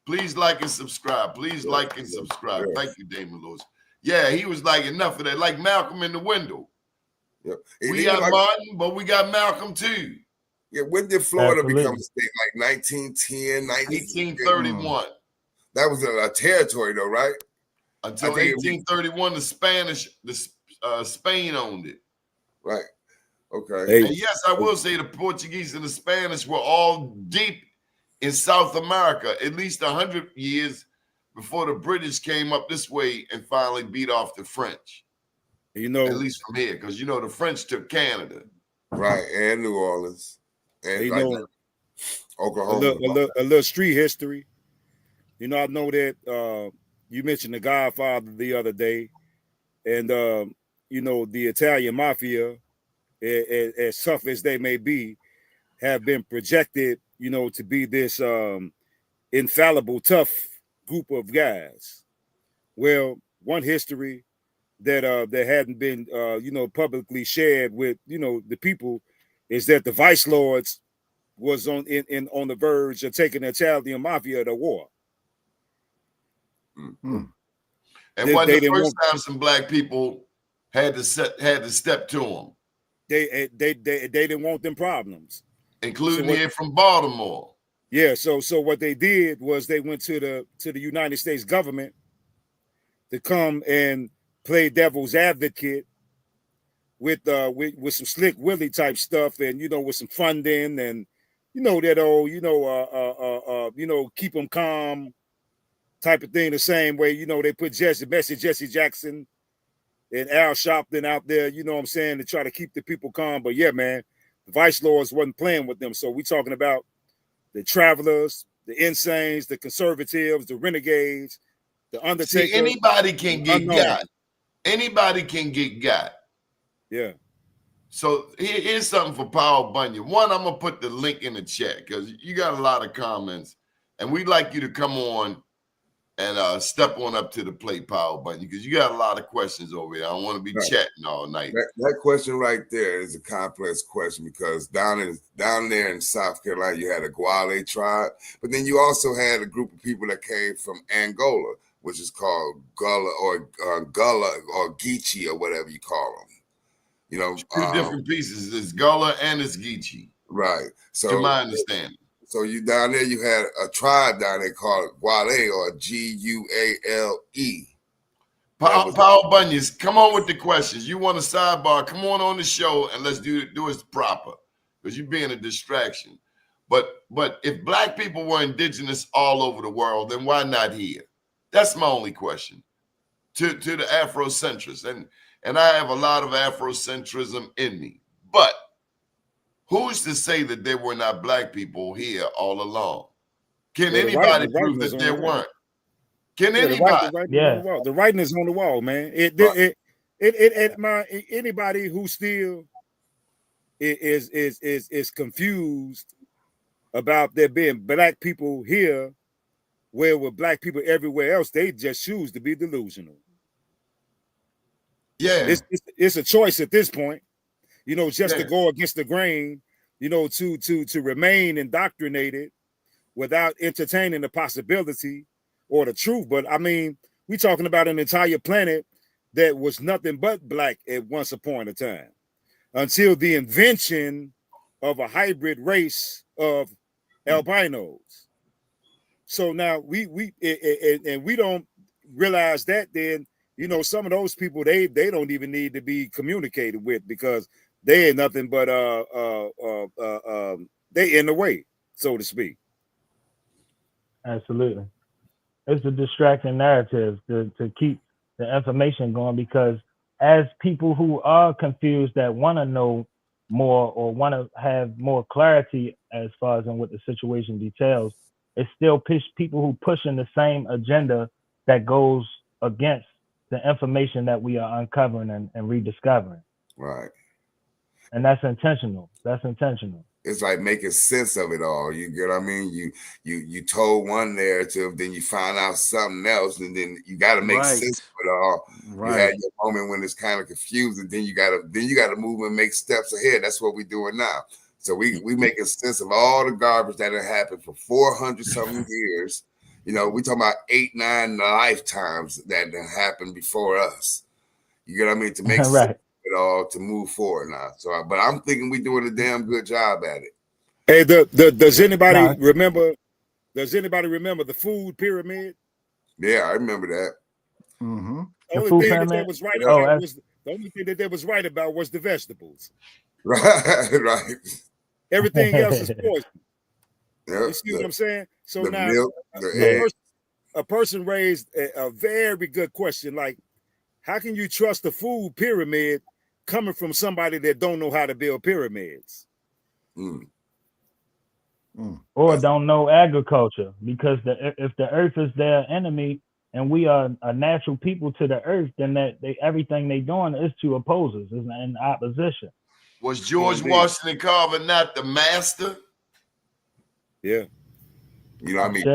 Please like and subscribe. Please like and subscribe. Yes. Thank you, Damon Lewis. Yeah, he was like enough of that, like Malcolm in the Window. Yeah. We got Martin, but we got Malcolm too. Yeah, when did Florida become a state? Like 1910, 1831. That was a territory though, right? Until 1831, Spain owned it. Right. Okay. And yes, I will say the Portuguese and the Spanish were all deep in South America, at least 100 years before the British came up this way and finally beat off the French. You know, at least from here, because the French took Canada, right, and New Orleans, and Oklahoma. A little street history. I know that you mentioned the Godfather the other day, and the Italian mafia, as tough as they may be, have been projected, to be this infallible, tough group of guys. Well, one history that hadn't been publicly shared with the people is that the vice lords was on the verge of taking the Italian mafia to war. Mm-hmm. And when the first time some black people had to step to them, they didn't want them problems, including here from Baltimore. Yeah, so what they did was they went to the United States government to come and play devil's advocate with some Slick Willie type stuff, and with some funding, and that old keep them calm type of thing. The same way they put Jesse Jackson and Al Sharpton out there, to try to keep the people calm. But yeah, man, the vice lords wasn't playing with them. So we talking about the travelers, the insanes, the conservatives, the renegades, the undertakers. See, anybody can get got. Anybody can get got. Yeah. So here's something for Paul Bunyan. One, I'm going to put the link in the chat because you got a lot of comments. And we'd like you to come on and step on up to the plate, Paul Bunyan, because you got a lot of questions over here. I don't want to be chatting all night. That question right there is a complex question because down there in South Carolina, you had a Guale tribe, but then you also had a group of people that came from Angola, which is called Gullah or Geechee or whatever you call them. Two different pieces. It's Gullah and it's Geechee. Right. So to my understanding. So you down there, you had a tribe down there called Guale or Guale. Paul Bunyan, come on with the questions. You want a sidebar? Come on the show and let's do it proper because you're being a distraction. But if black people were indigenous all over the world, then why not here? That's my only question to the Afrocentrists. And I have a lot of Afrocentrism in me. But who's to say that there were not black people here all along? Can anybody prove that there weren't? Can anybody? The writing is on the wall, man. Anybody who still is confused about there being black people here, where with black people everywhere else, they just choose to be delusional. Yeah, it's a choice at this point, just to go against the grain, to remain indoctrinated without entertaining the possibility or the truth. But I mean, we're talking about an entire planet that was nothing but black at once upon a time, until the invention of a hybrid race of albinos. So now we don't realize that, then some of those people they don't even need to be communicated with, because they ain't nothing but they in the way, so to speak. Absolutely. It's a distracting narrative to keep the information going, because as people who are confused that want to know more or want to have more clarity as far as in what the situation details, it's still people who pushing the same agenda that goes against the information that we are uncovering and rediscovering. Right. And that's intentional. It's like making sense of it all. You get what I mean? You told one narrative, then you find out something else, and then you got to make sense of it all. Right. You had your moment when it's kind of confusing, then you got to move and make steps ahead. That's what we're doing now. So we making sense of all the garbage that had happened for 400 something years. We talking about 8-9 lifetimes that happened before us. You get what I mean? To make sense of it all, to move forward now. So, but I'm thinking we're doing a damn good job at it. Hey, does anybody remember? Does anybody remember the food pyramid? Yeah, I remember that. Mm-hmm. The only thing that they was right about was the only thing that they was right about was the vegetables. Right. Everything else is poison. Yep, you see what I'm saying? So now milk, a person raised a very good question, like, how can you trust the food pyramid coming from somebody that don't know how to build pyramids? Or don't know agriculture, because if the earth is their enemy and we are a natural people to the earth, then everything they doing is to oppose us, is in opposition. Was George Washington Carver not the master? Yeah. I mean?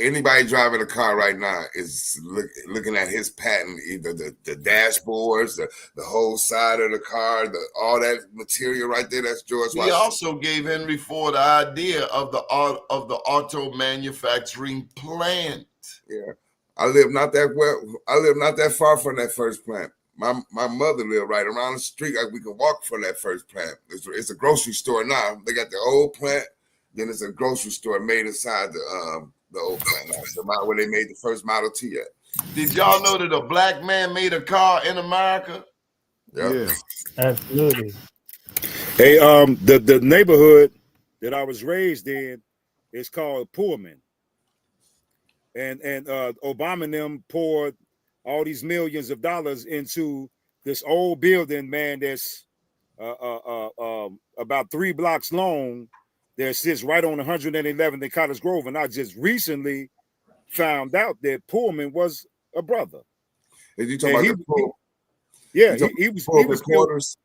Anybody driving a car right now is looking at his patent, either the dashboards, the whole side of the car, all that material right there. That's George Washington. He also gave Henry Ford the idea of the auto manufacturing plant. Yeah, I live not that far from that first plant. My mother lived right around the street. We can walk from that first plant. It's a grocery store now. They got the old plant. Then it's a grocery store made inside the old plant. That's the where they made the first Model T at. Did y'all know that a black man made a car in America? Yep. Yeah, absolutely. Hey, the neighborhood that I was raised in is called Pullman, and Obama and them poured all these millions of dollars into this old building, man. That's about 3 blocks long. That sits right on 111th in Cottage Grove, and I just recently found out that Pullman was a brother. Did you talk about he was Pullman Porters?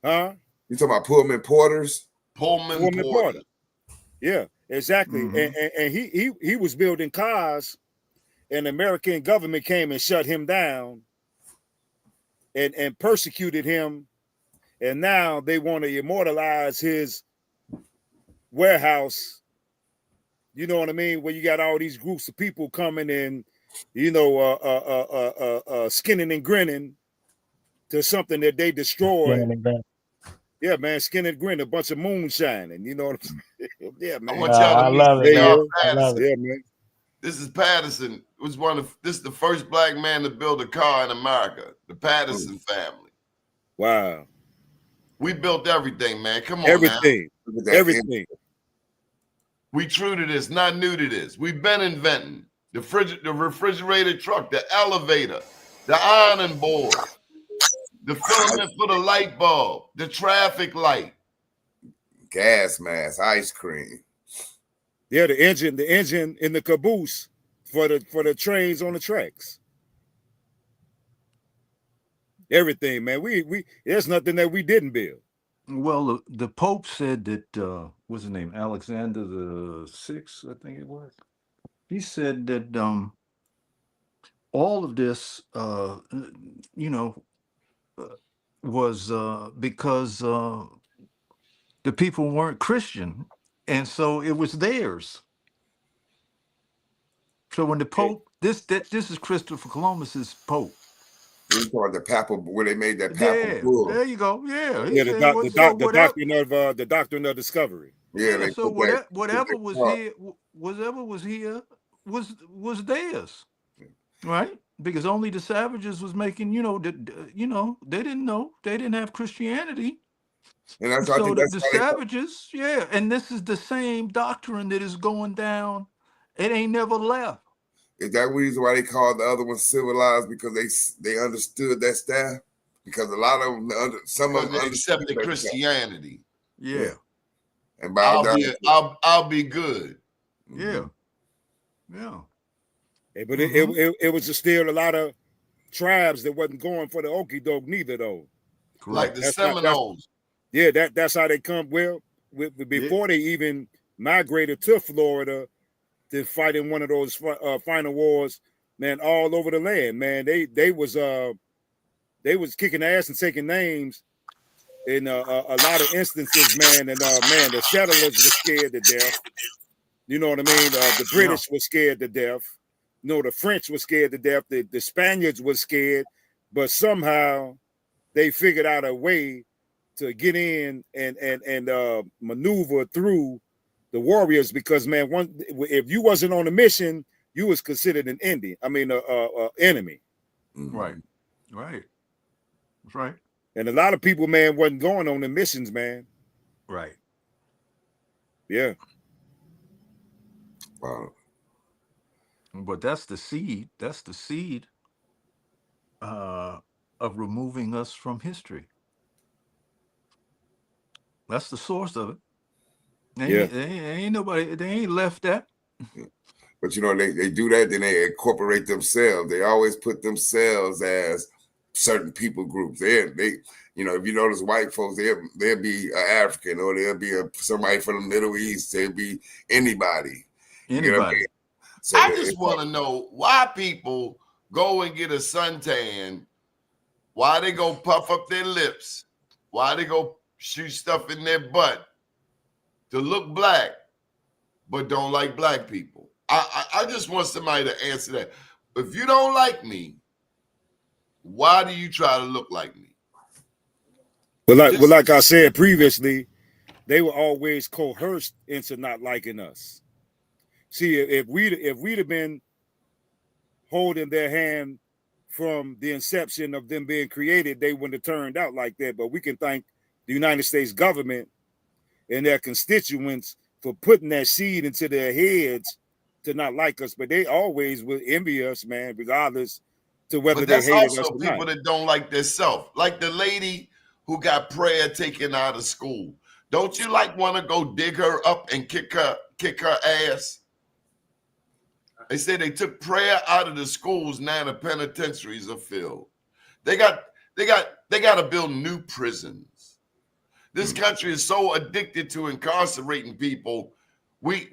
Huh? You talking about Pullman Porters? Pullman Porter. Yeah, exactly. Mm-hmm. And he was building cars, and the American government came and shut him down and persecuted him, and now they want to immortalize his warehouse, you know what I mean, where you got all these groups of people coming and skinning and grinning to something that they destroyed. Yeah, man, skin and grin, a bunch of moonshine, and you know what I'm saying? Yeah, man. I want y'all to meet Patterson. Yeah, man. This is Patterson. This is the first black man to build a car in America. The Patterson family. Wow. We built everything, man. Come on, everything. Now. Everything. We true to this, not new to this. We've been inventing the refrigerated truck, the elevator, the ironing board, the filament for the light bulb, the traffic light, gas mask, ice cream. Yeah, the engine in the caboose for the trains on the tracks. Everything, man. We there's nothing that we didn't build. Well, the Pope said that what's his name? Alexander the Sixth, I think it was. He said that all of this, you know, was because the people weren't Christian, and so it was theirs. So when the Pope, this is Christopher Columbus's Pope. We call it the papal, where they made that papal Yeah, bull. there you go. Yeah, he Yeah, said, the doctrine of discovery. Yeah, yeah. they So put that, whatever was here, was theirs, right? Because only the savages was making, they didn't know, they didn't have Christianity. and that's So I think the savages, yeah, and this is the same doctrine that is going down. It ain't never left. Is that reason why they called the other ones civilized? Because they understood that style? Because a lot of them, some of them accepted Christianity. Yeah. And I'll be good. Yeah. Yeah. Hey, but it was still a lot of tribes that wasn't going for the okie doke neither, though. Like the Seminoles. That's how they come. Well, before they even migrated to Florida to fight in one of those final wars, man, all over the land, man. They was kicking ass and taking names in a lot of instances, man. And man, the settlers were scared to death. You know what I mean? The British were scared to death. The French were scared to death. The Spaniards were scared, but somehow they figured out a way to get in and maneuver through the warriors. Because man, if you wasn't on a mission, you was considered an Indian. I mean, enemy. Right. Right. That's right. And a lot of people, man, wasn't going on the missions, man. Right. Yeah. Wow. But that's the seed. That's the seed of removing us from history. That's the source of it. Ain't nobody. They ain't left that. But they do that, then they incorporate themselves. They always put themselves as certain people groups. They if you notice white folks, they'll be an African, or they'll be somebody from the Middle East. They'll be anybody. Anybody. You know what I mean? So I just want to know why people go and get a suntan, why they go puff up their lips, why they go shoot stuff in their butt to look black, but don't like black people. I just want somebody to answer that. If you don't like me, why do you try to look like me? Well, like I said previously, they were always coerced into not liking us. See, if we'd have been holding their hand from the inception of them being created, they wouldn't have turned out like that. But we can thank the United States government and their constituents for putting that seed into their heads to not like us. But they always will envy us, man, regardless to whether they hated us or not. But that's also people that don't like themselves. Like the lady who got prayer taken out of school. Don't you want to go dig her up and kick her ass? They say they took prayer out of the schools. Now the penitentiaries are filled. They got to build new prisons. This country is so addicted to incarcerating people. It's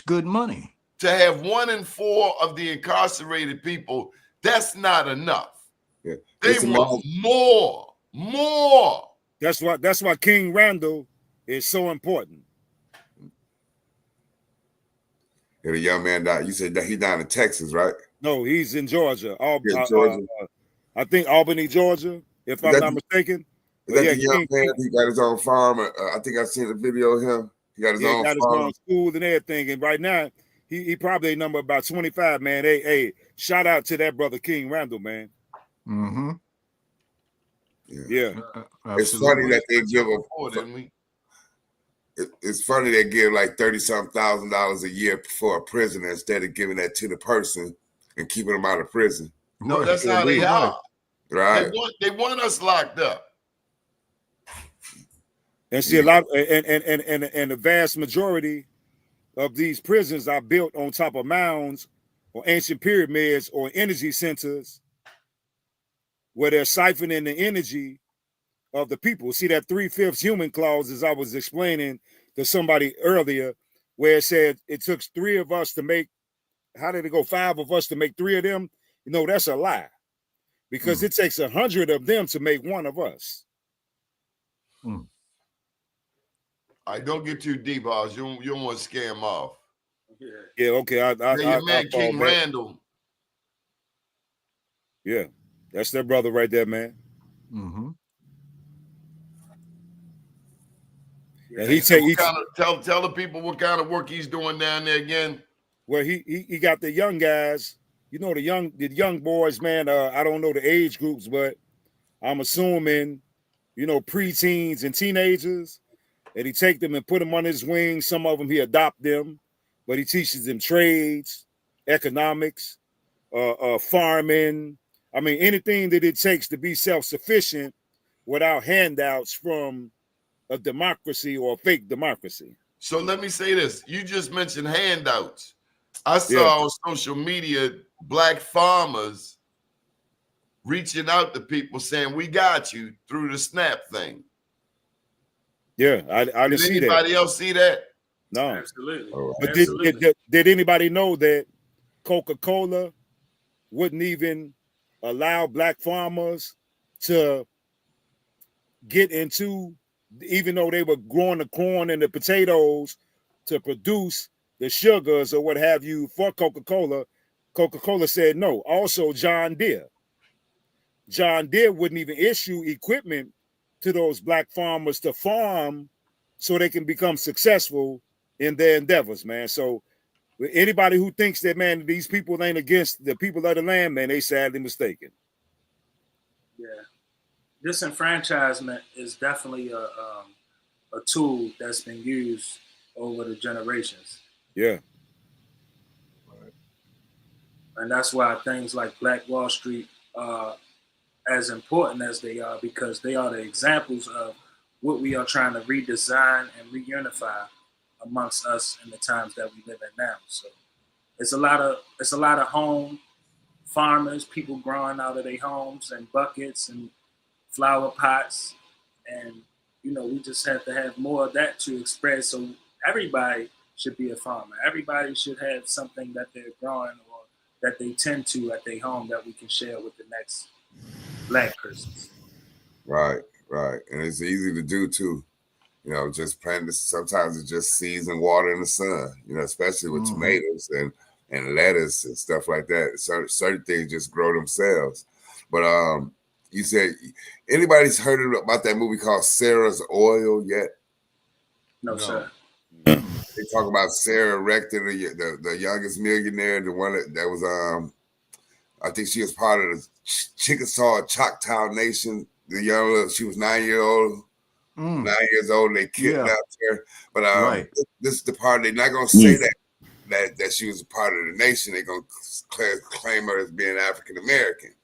good money. To have 1 in 4 of the incarcerated people, that's not enough. Yeah. They want more. That's why King Randall is so important. Yeah, the young man died. You said that he down in Texas, right? No, he's in Georgia. Georgia. I think Albany, Georgia, if I'm not mistaken. Is that the young man? He got his own farm. I think I've seen a video of him. He got his own farm. His own school and everything. And right now, he probably number about 25, man. Hey, shout out to that brother King Randall, man. Mm-hmm. Yeah. It's funny that they give him. It's funny they give like $30,000 a year for a prisoner instead of giving that to the person and keeping them out of prison. No, that's how they are. Right. They want us locked up. And see a lot, and the vast majority of these prisons are built on top of mounds or ancient pyramids or energy centers where they're siphoning the energy of the people. See that 3/5 human clause, as I was explaining to somebody earlier, where it said it took 3 of us to make, how did it go? 5 of us to make 3 of them. You know, that's a lie, because it takes 100 of them to make 1 of us. All right, don't get too deep, Oz. You don't want to scare him off. Yeah, okay. Your man King Randall. Yeah, that's their brother right there, man. And he tell the people what kind of work he's doing down there again. Well, he got the young guys, you know, the young boys, man. I don't know the age groups, but I'm assuming, you know, preteens and teenagers. And he take them and put them on his wing. Some of them he adopt them, but he teaches them trades, economics, farming. I mean, anything that it takes to be self-sufficient without handouts from a democracy or a fake democracy. So let me say this. You just mentioned handouts. I saw on social media Black farmers reaching out to people saying, we got you through the SNAP thing. Yeah, I didn't see that. Did anybody else see that? No. Absolutely. But did anybody know that Coca-Cola wouldn't even allow Black farmers to get into, even though they were growing the corn and the potatoes to produce the sugars or what have you for Coca-Cola? Coca-Cola said no. Also, John Deere wouldn't even issue equipment to those Black farmers to farm so they can become successful in their endeavors, man. So anybody who thinks that, man, these people ain't against the people of the land, man, they sadly mistaken. Yeah. Disenfranchisement is definitely a tool that's been used over the generations. Yeah. And that's why things like Black Wall Street are as important as they are, because they are the examples of what we are trying to redesign and reunify amongst us in the times that we live in now. So it's a lot of home farmers, people growing out of their homes and buckets and flower pots, and you know, we just have to have more of that to express. So everybody should be a farmer. Everybody should have something that they're growing or that they tend to at their home that we can share with the next Black persons. Right. And it's easy to do too. You know, just plant this. Sometimes it's just seeds and water in the sun, you know, especially with tomatoes and lettuce and stuff like that. Certain things just grow themselves. But you said, anybody's heard about that movie called Sarah's Oil yet? No, sir. They talk about Sarah Rector, the youngest millionaire, the one that was I think she was part of the Chickasaw Choctaw Nation. She was 9 years old. 9 years old, and they kidnapped her. But this is the part they're not gonna say that she was a part of the nation. They're gonna claim her as being African American.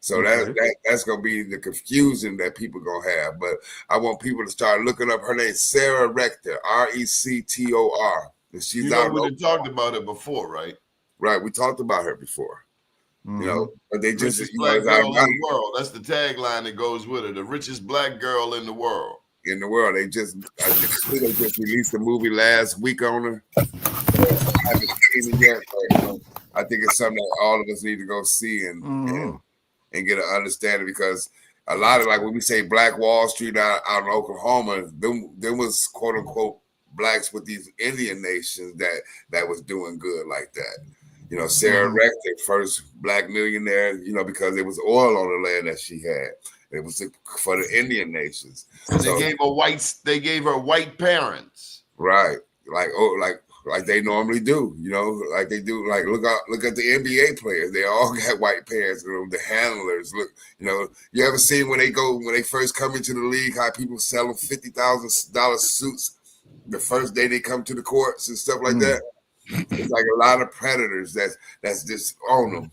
So that's gonna be the confusion that people gonna have. But I want people to start looking up her name, Sarah Rector, Rector. And she's out. We talked about it before, right? Right, we talked about her before. You know, but they just richest Black girl in the world. That's the tagline that goes with it. The richest Black girl in the world. They just released a movie last week on her. I haven't seen it yet, but I think it's something that all of us need to go see and get an understanding, because a lot of, like when we say Black Wall Street out in Oklahoma, there was quote unquote Blacks with these Indian nations that was doing good like that. You know, Sarah Rector, first Black millionaire, you know, because there was oil on the land that she had. It was for the Indian nations. And they gave her white parents. Right. Like they normally do, you know, like they do. Like look at the NBA players. They all got white parents, you know, the handlers. Look, you know, you ever seen when they first come into the league, how people sell them $50,000 suits the first day they come to the courts and stuff like that? It's like a lot of predators that's just on them.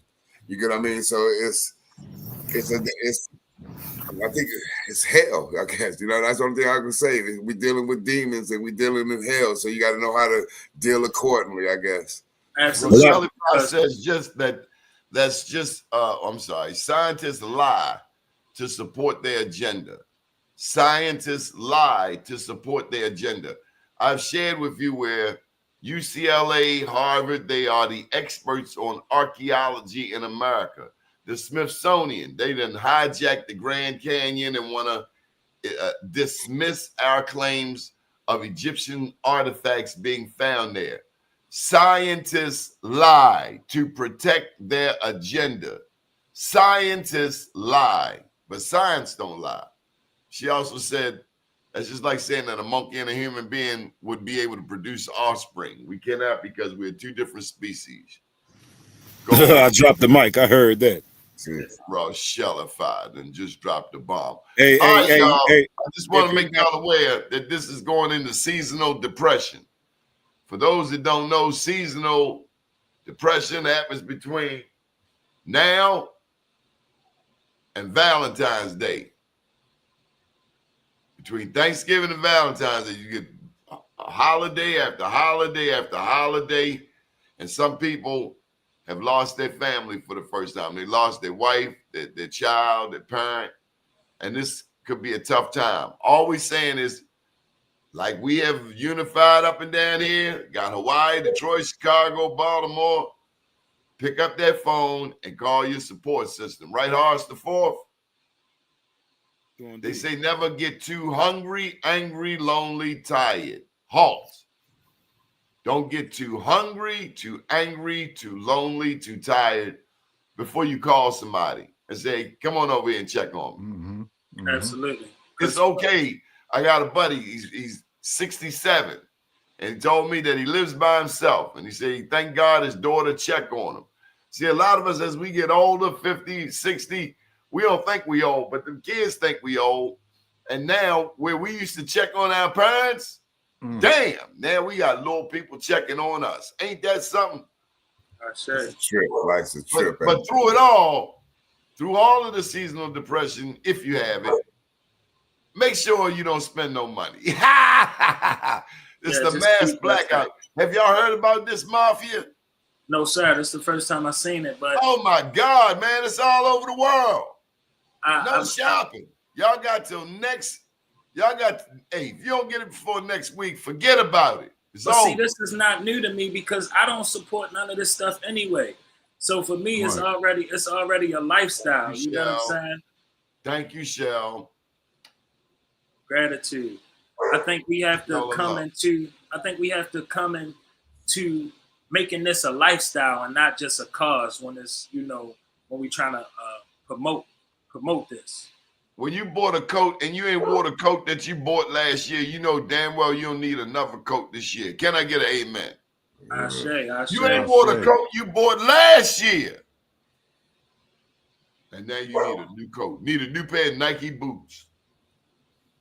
You get what I mean? So I think it's hell, I guess. You know, that's the only thing I can say. We're dealing with demons and we're dealing in hell. So you got to know how to deal accordingly, I guess. Absolutely. Well, Shelly says just that's just I'm sorry, scientists lie to support their agenda. Scientists lie to support their agenda. I've shared with you where UCLA, Harvard, they are the experts on archaeology in America. The Smithsonian, they done hijacked the Grand Canyon and want to dismiss our claims of Egyptian artifacts being found there. Scientists lie to protect their agenda. Scientists lie, but science don't lie. She also said, that's just like saying that a monkey and a human being would be able to produce offspring. We cannot because we're two different species. I dropped the mic. I heard that. Rochellified and just dropped the bomb. Hey, all right, y'all. hey, I just want to make y'all aware that this is going into seasonal depression. For those that don't know, seasonal depression happens between now and Valentine's Day. Between Thanksgiving and Valentine's Day, you get a holiday after holiday after holiday, and some people have lost their family for the first time. They lost their wife, their child, their parent, and this could be a tough time. All we're saying is, like we have unified up and down here, got Hawaii, Detroit, Chicago, Baltimore, pick up that phone and call your support system. Right, Horace the Fourth? They say never get too hungry, angry, lonely, tired. Halt. Don't get too hungry, too angry, too lonely, too tired before you call somebody and say, come on over here and check on me. Mm-hmm. Mm-hmm. Absolutely. It's okay. I got a buddy. He's 67. And he told me that he lives by himself. And he said, thank God his daughter checked on him. See, a lot of us, as we get older, 50, 60, we don't think we old, but the kids think we old. And now, where we used to check on our parents, damn, now we got little people checking on us. Ain't that something? I say. It's a trip. Life's a trip. But through it all, through all of the seasonal depression, if you have it, make sure you don't spend no money. It's the mass blackout. Have y'all heard about this mafia? No, sir. This is the first time I've seen it. But oh my God, man, it's all over the world. No shopping. Y'all got till next. Y'all got. Hey, if you don't get it before next week, forget about it. But see, this is not new to me because I don't support none of this stuff anyway. So for me, it's already a lifestyle. You know what I'm saying? Thank you, Shell. Gratitude. I think we have to come into. I think we have to come into making this a lifestyle and not just a cause. When it's when we trying to promote this. When you bought a coat and you ain't wore the coat that you bought last year, you know damn well you don't need another coat this year. Can I get an amen? I say. You ain't wore the coat you bought last year. And now you need a new coat. Need a new pair of Nike boots.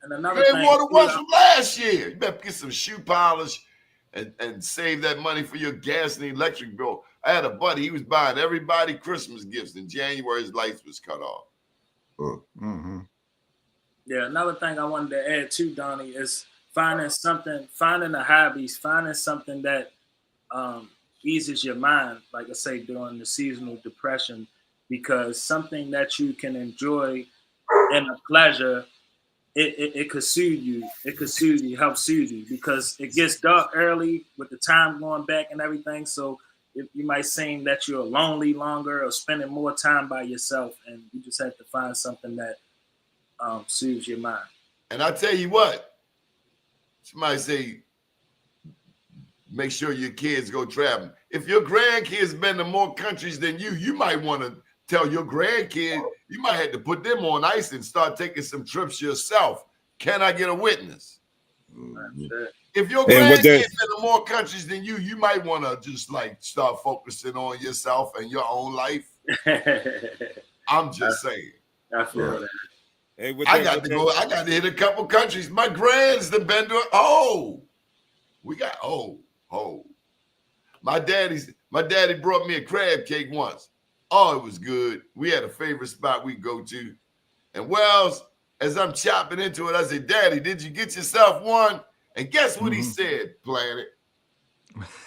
And another you thing. You ain't wore the ones from last year. You better get some shoe polish and save that money for your gas and electric bill. I had a buddy, he was buying everybody Christmas gifts. In January, his lights was cut off. Mm-hmm. Yeah, another thing I wanted to add too, Donnie, is finding a hobby, finding something that eases your mind, like I say, during the seasonal depression, because something that you can enjoy and a pleasure, it could soothe you. It could soothe you, help soothe you, because it gets dark early with the time going back and everything. So you might seem that you're lonely longer or spending more time by yourself, and you just have to find something that soothes your mind. And I tell you what, somebody say, make sure your kids go traveling. If your grandkids been to more countries than you might want to tell your grandkid, you might have to put them on ice and start taking some trips yourself. Can I get a witness? If your grandkids been to more countries than you might want to just like start focusing on yourself and your own life. I'm just saying. I feel that. Hey, I got to hit a couple countries. My grands have been to My daddy brought me a crab cake once. Oh, it was good. We had a favorite spot we go to. And Wells, as I'm chopping into it, I said, Daddy, did you get yourself one? And guess what he said, Planet?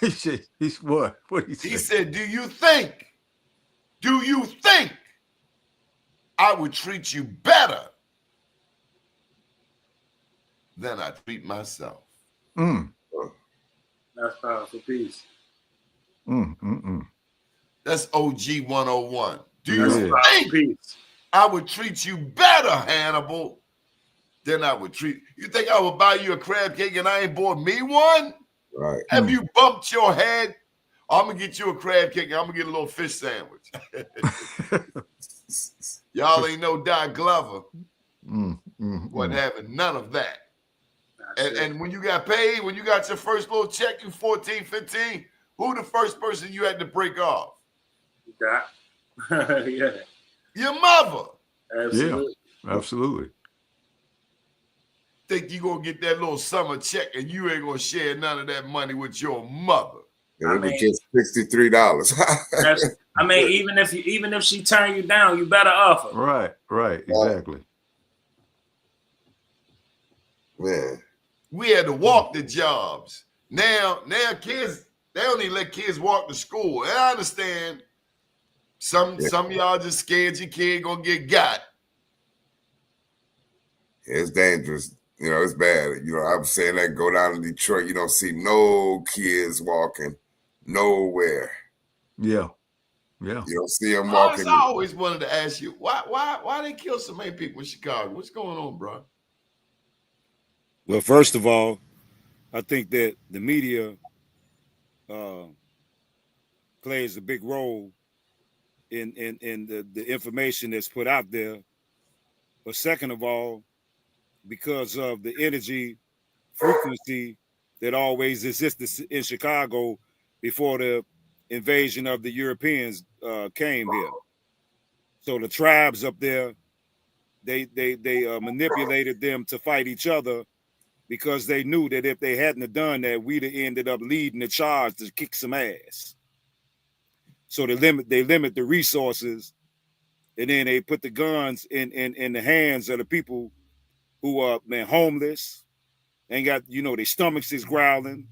He said, what? What he said? He said, do you think I would treat you better than I treat myself? That's powerful piece. That's OG 101. Do That's you think I would treat you better, Hannibal, than I would treat you? Think I would buy you a crab cake and I ain't bought me one? Right. Have you bumped your head? I'm gonna get you a crab cake and I'm gonna get a little fish sandwich. Y'all ain't no Doc Glover. Wasn't having none of that. And when you got paid, when you got your first little check, you 14, 15, who the first person you had to break off? Doc. Yeah. Your mother. Absolutely. Yeah, absolutely. Think you gonna get that little summer check and you ain't gonna share none of that money with your mother. And it was just $63. I mean, even if she turn you down, you better offer. Right, exactly. Man. We had to walk the jobs. Now kids, they don't even let kids walk to school. And I understand some of y'all just scared your kid gonna get got. It's dangerous. You know, it's bad. You know, I was saying that go down to Detroit, you don't see no kids walking nowhere. Yeah. You don't see them walking. I always wanted to ask you, why they kill so many people in Chicago? What's going on, bro? Well, first of all, I think that the media plays a big role in the information that's put out there. But second of all, because of the energy frequency that always existed in Chicago before the invasion of the Europeans came here. So the tribes up there, they manipulated them to fight each other because they knew that if they hadn't have done that, we'd have ended up leading the charge to kick some ass. So they limit the resources, and then they put the guns in the hands of the people who are homeless, and got, their stomachs is growling.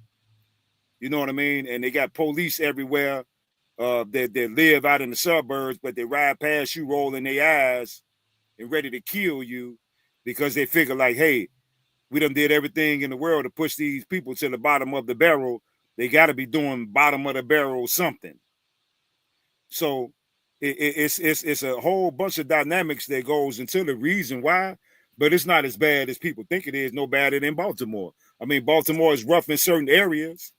You know what I mean? And they got police everywhere that live out in the suburbs, but they ride past you rolling their eyes and ready to kill you because they figure like, hey, we done did everything in the world to push these people to the bottom of the barrel. They got to be doing bottom of the barrel something. So it's a whole bunch of dynamics that goes into the reason why, but it's not as bad as people think it is. No better than Baltimore. I mean, Baltimore is rough in certain areas,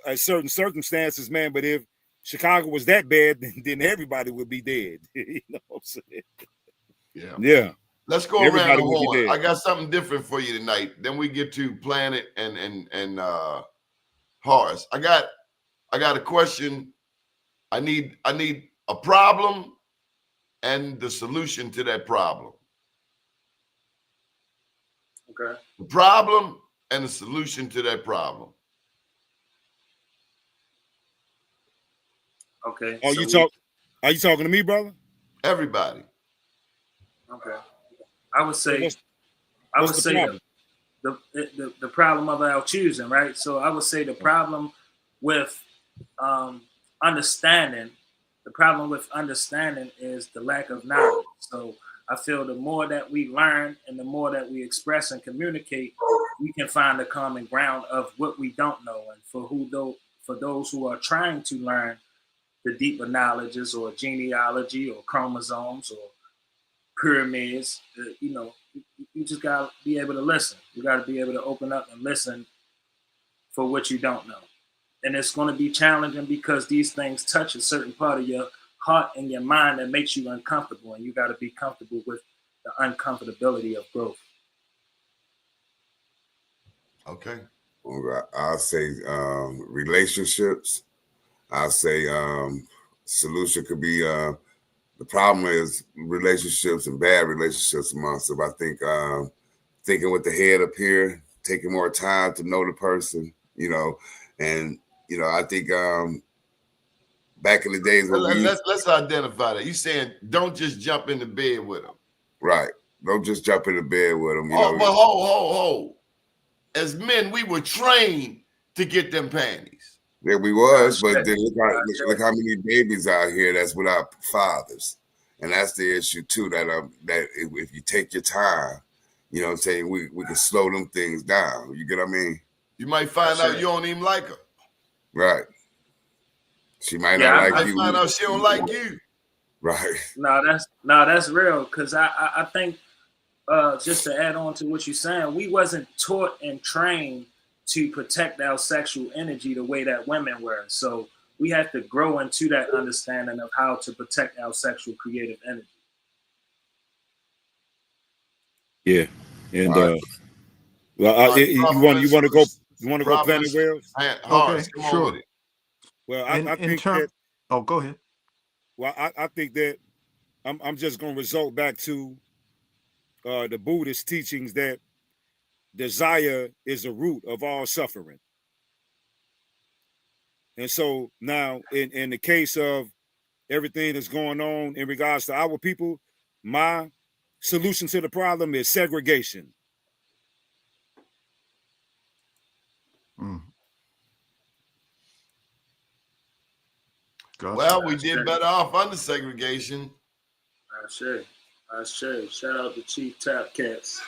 at certain circumstances, man. But if Chicago was that bad, then everybody would be dead. You know what I'm saying? Yeah. Let's go around the horn. I got something different for you tonight. Then we get to Planet and Horace. I got a question. I need a problem and the solution to that problem. Okay. The problem and the solution to that problem. Okay. Are you talking to me, brother? Everybody. Okay. I would say the problem of our choosing, right? So I would say the problem with understanding is the lack of knowledge. So I feel the more that we learn and the more that we express and communicate, we can find the common ground of what we don't know. And for those who are trying to learn the deeper knowledges or genealogy or chromosomes or pyramids, you just gotta be able to listen. You gotta be able to open up and listen for what you don't know. And it's going to be challenging because these things touch a certain part of your heart and your mind that makes you uncomfortable, and you got to be comfortable with the uncomfortability of growth. Okay. I'll say relationships. I'll say solution could be the problem is relationships and bad relationships amongst them. I think thinking with the head up here, taking more time to know the person, and I think back in the days when let's identify that. You saying don't just jump into bed with them. Right. Don't just jump into bed with them. You Oh, know. but ho. As men, we were trained to get them panties. Yeah, we was, but then look how many babies out here that's without fathers, and that's the issue too. That if you take your time, you know what I'm saying, we can slow them things down. You get what I mean? You might find out you don't even like her. Right. She might not like you. You might find out she don't like you. Right. That's real. Cause I think just to add on to what you're saying, we wasn't taught and trained to protect our sexual energy the way that women were. So we have to grow into that understanding of how to protect our sexual creative energy. Yeah, and you want to go Planet Wells? Okay, sure. Well, I think that. Oh, go ahead. Well, I think that I'm just going to result back to the Buddhist teachings that desire is the root of all suffering. And so now, in the case of everything that's going on in regards to our people, my solution to the problem is segregation. Gotcha. Well, we did better off under segregation. I sure. Shout out to Chief Tap Cats.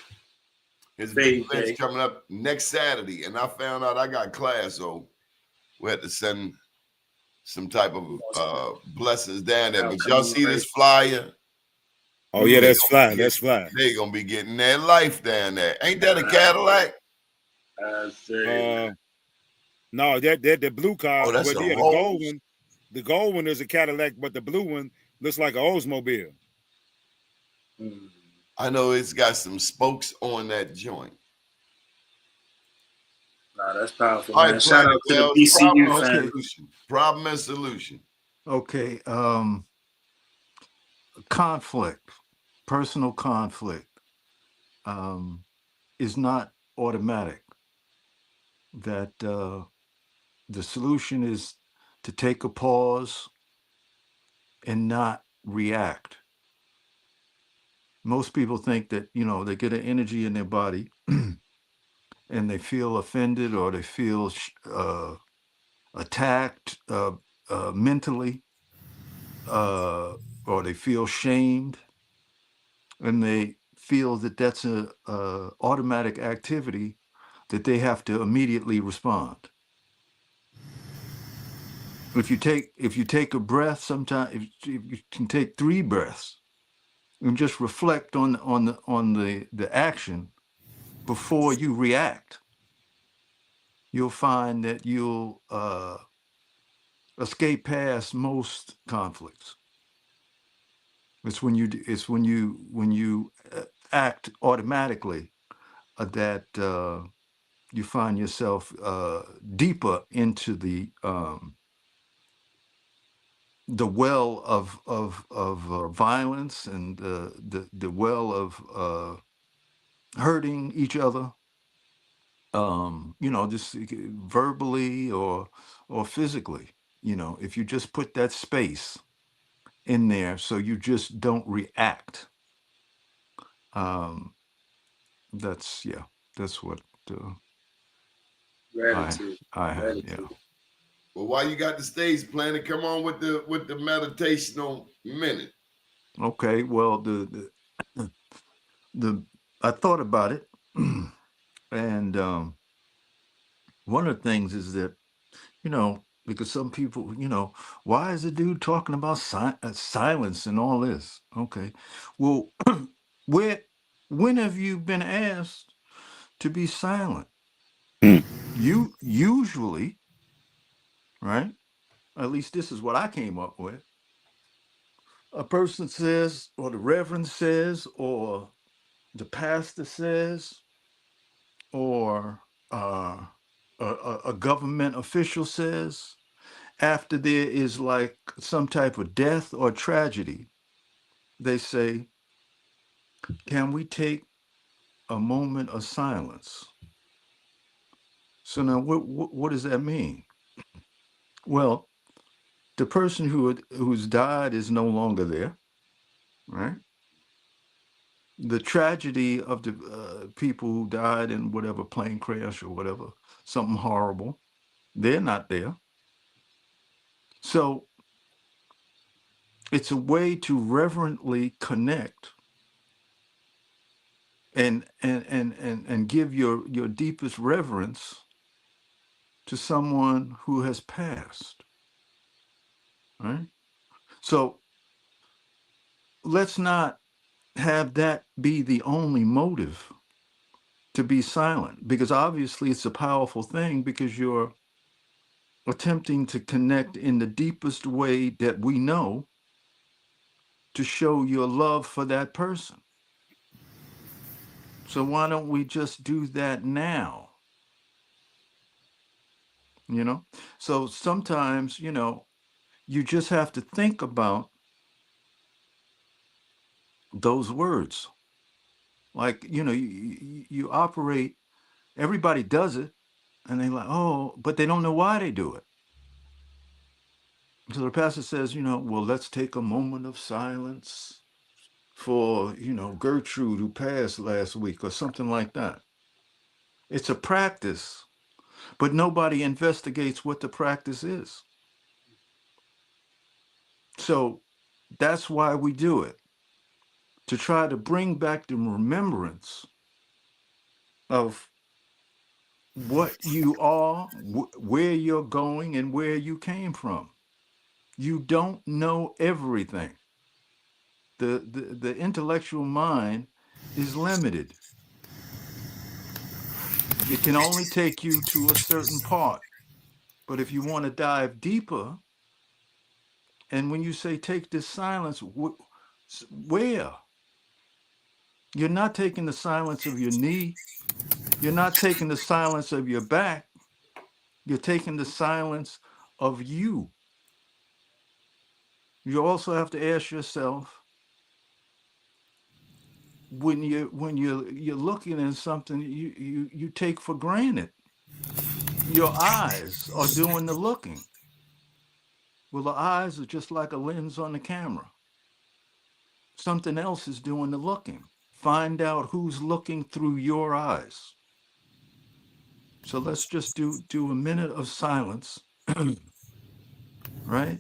His big event's coming up next Saturday, and I found out I got class, so we had to send some type of blessings down there. But y'all see this flyer? Oh yeah, that's fly. That's fly. They're gonna be getting their life down there. Ain't that a Cadillac? No, that the blue car. Oh, that's the gold one. The gold one is a Cadillac, but the blue one looks like an Oldsmobile. I know it's got some spokes on that joint. Nah, that's powerful. All man. right, Shout out to the BCU fam. Problem and solution. Okay. Conflict, personal conflict, is not automatic. That the solution is to take a pause and not react. Most people think that, they get an energy in their body and they feel offended or they feel attacked mentally, or they feel shamed, and they feel that that's a automatic activity that they have to immediately respond. If you take a breath, sometimes if you can take 3 breaths and just reflect on the action before you react, you'll find that you'll escape past most conflicts. It's when you act automatically that you find yourself deeper into the well of violence and the well of hurting each other, just verbally or physically. If you just put that space in there so you just don't react, that's what Gratitude. I have. Yeah. Well, while you got the stage planning, come on with the meditational minute. Okay. Well, the I thought about it, and one of the things is that because some people, why is the dude talking about silence and all this? Okay, well, when have you been asked to be silent? You usually, right? At least this is what I came up with. A person says, or the reverend says, or the pastor says, or a government official says, after there is like some type of death or tragedy, they say, can we take a moment of silence? So now what does that mean? Well, the person who's died is no longer there, right? the tragedy of the people who died in whatever plane crash or whatever, something horrible, they're not there. So it's a way to reverently connect and give your deepest reverence to someone who has passed. Right? So let's not have that be the only motive to be silent, because obviously it's a powerful thing, because you're attempting to connect in the deepest way that we know to show your love for that person. So why don't we just do that now? You know? So sometimes, you know, you just have to think about those words. Like, you know, you operate, everybody does it, and they're like, oh, but they don't know why they do it. So the pastor says, you know, well, let's take a moment of silence for, you know, Gertrude who passed last week or something like that. It's a practice, but nobody investigates what the practice is. So that's why we do it, to try to bring back the remembrance of what you are, where you're going, and where you came from. You don't know everything. The intellectual mind is limited. It can only take you to a certain part. But if you want to dive deeper, and when you say take this silence, where? You're not taking the silence of your knee. You're not taking the silence of your back. You're taking the silence of you. You also have to ask yourself, when you're looking at something you take for granted, your eyes are doing the looking. Well, the eyes are just like a lens on the camera. Something else is doing the looking. Find out who's looking through your eyes. So let's just do a minute of silence, right?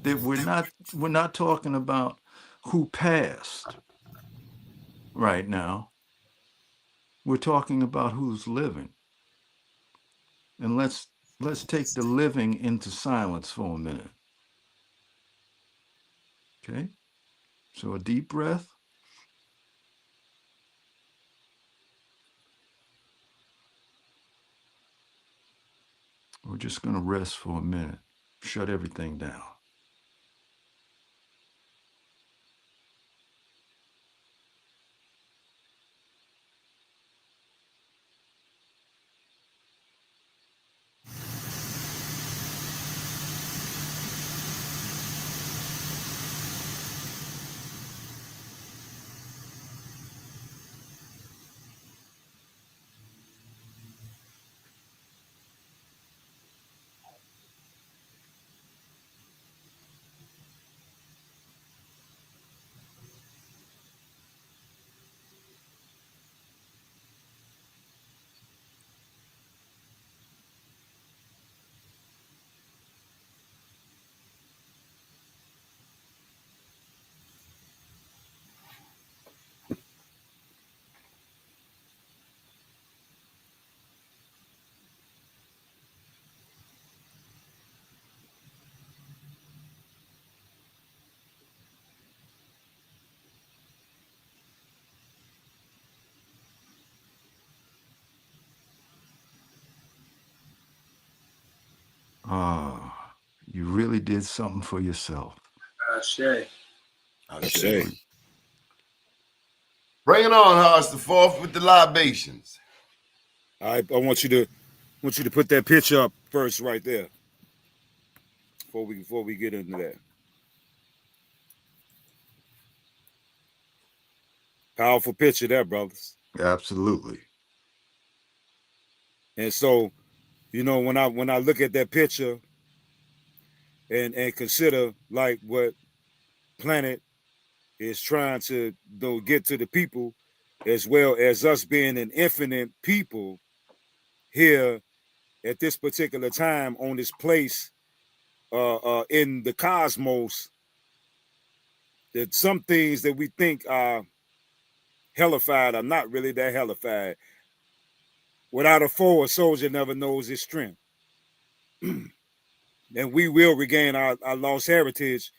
That we're not talking about who passed right now. We're talking about who's living. And let's take the living into silence for a minute. Okay? So a deep breath. We're just going to rest for a minute. Shut everything down. Ah, you really did something for yourself. Ashe. Ashe. Bring it on, Hoss, the fourth with the libations. I want you to put that picture up first, right there, before we get into that. Powerful picture there, brothers. Absolutely. And so, you know, when I look at that picture and consider like what planet is trying to get to the people, as well as us being an infinite people here at this particular time on this place in the cosmos. That some things that we think are hellified are not really that hellified. Without a foe, a soldier never knows his strength. And we will regain our lost heritage,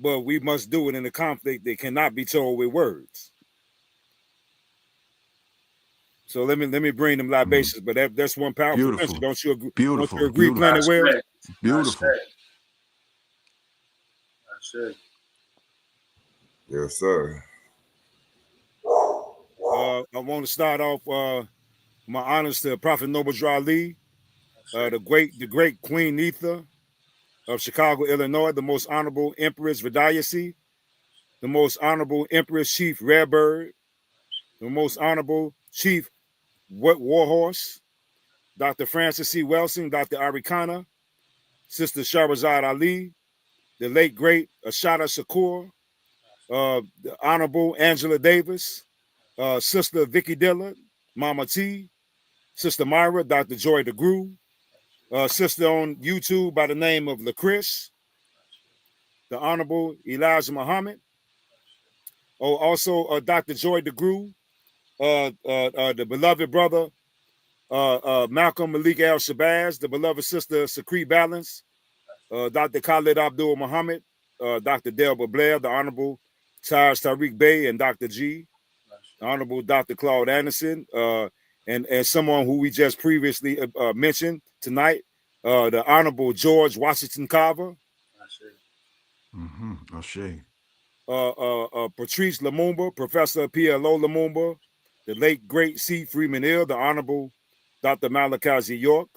but we must do it in a conflict that cannot be told with words. So let me bring them libations, but that's one powerful principle. Don't you agree? Beautiful. Don't you agree, Planet Well? Beautiful. Yes, sir. I want to start off my honors to Prophet Noble Drew Ali, the great Queen Neitha of Chicago, Illinois, the most honorable Empress Vidayasi, the most honorable Empress Chief Redbird, the most honorable Chief Warhorse, Dr. Francis C. Welsing, Dr. Arikana, Sister Shahrazad Ali, the late great Ashada Shakur, the Honorable Angela Davis, Sister Vicky Dillard, Mama T, Sister Myra, Dr. Joy DeGrew, sister on YouTube by the name of LaChris, the Honorable Elijah Muhammad, also Dr. Joy DeGrew, the beloved brother Malcolm Malik Al Shabazz, the beloved sister Sakri Balance, Dr. Khalid Abdul Muhammad, Dr. Delba Blair, the Honorable Taj Tariq Bey, and Dr. G, the Honorable Dr. Claude Anderson, and someone who we just previously mentioned tonight, the Honorable George Washington Carver, Patrice Lumumba, Professor PLO Lumumba, the late great C. Freeman Hill, the Honorable Dr. Malachi Z. York,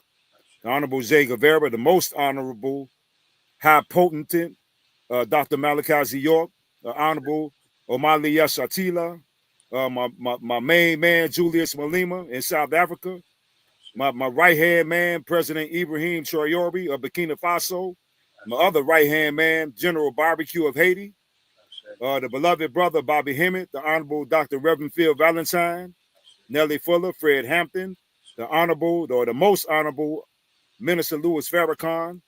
the Honorable Jay Guevara, the most honorable High Potentate, Dr. Malachi Z. York, the Honorable Omali Yashatila, my main man, Julius Malema in South Africa, my right-hand man, President Ibrahim Traore of Burkina Faso, my other right-hand man, General Barbecue of Haiti, the beloved brother Bobby Hemmett, the Honorable Dr. Reverend Phil Valentine, Nellie Fuller, Fred Hampton, the most honorable Minister Louis Farrakhan,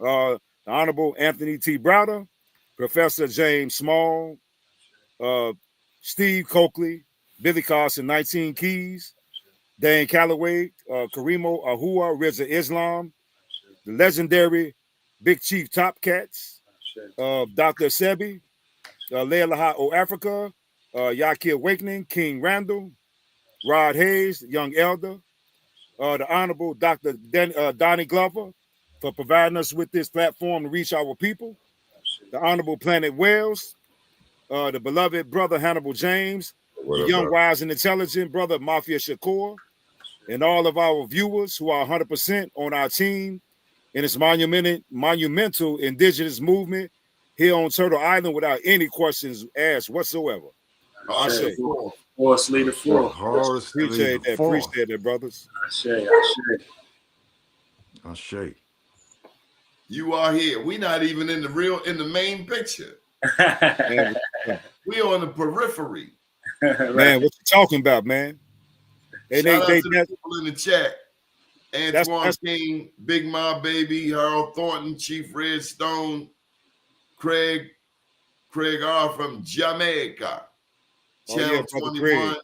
the Honorable Anthony T. Browder, Professor James Small, Steve Coakley, Billy Carson, 19 Keys, Dan Calloway, Karimo Ahua, Reza Islam, the legendary Big Chief Top Cats, Dr. Sebi, Leila O Africa, Yaki Awakening, King Randall, Rod Hayes, Young Elder, the Honorable Dr. Donnie Glover for providing us with this platform to reach our people, the Honorable Planet Wells, the beloved brother Hannibal James, the young, wise, and intelligent brother Mafia Shakur, and all of our viewers who are 100% on our team in this monumental indigenous movement here on Turtle Island without any questions asked whatsoever. Force leader four. Appreciate that, brothers. Ashe. You are here. We're not even in the main picture. We on the periphery. Man, what you talking about, man? And shout out to the people in the chat. Antoine King, Big Ma Baby, Harold Thornton, Chief Redstone, Craig R from Jamaica, Channel 21.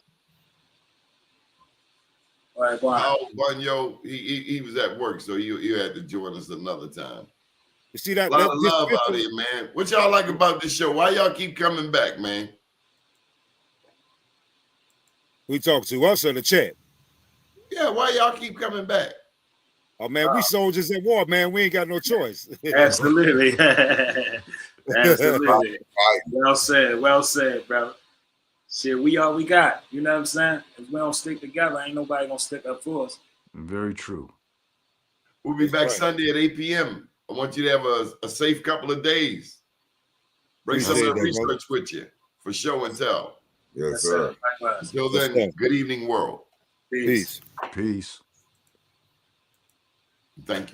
Al Bunyo, he was at work, so you had to join us another time. You see that? A lot of love out here, man. What y'all like about this show? Why y'all keep coming back, man? We talk to us or the chat? Yeah, why y'all keep coming back? Oh man, we soldiers at war, man. We ain't got no choice. Absolutely. Absolutely. Well said, brother. Shit, we all we got. You know what I'm saying? If we don't stick together, ain't nobody gonna stick up for us. Very true. We'll be back Sunday at 8 p.m. I want you to have a safe couple of days. Bring some of the research with you for show and tell. Yes, sir. Until then, good evening, world. Peace. Peace. Thank you.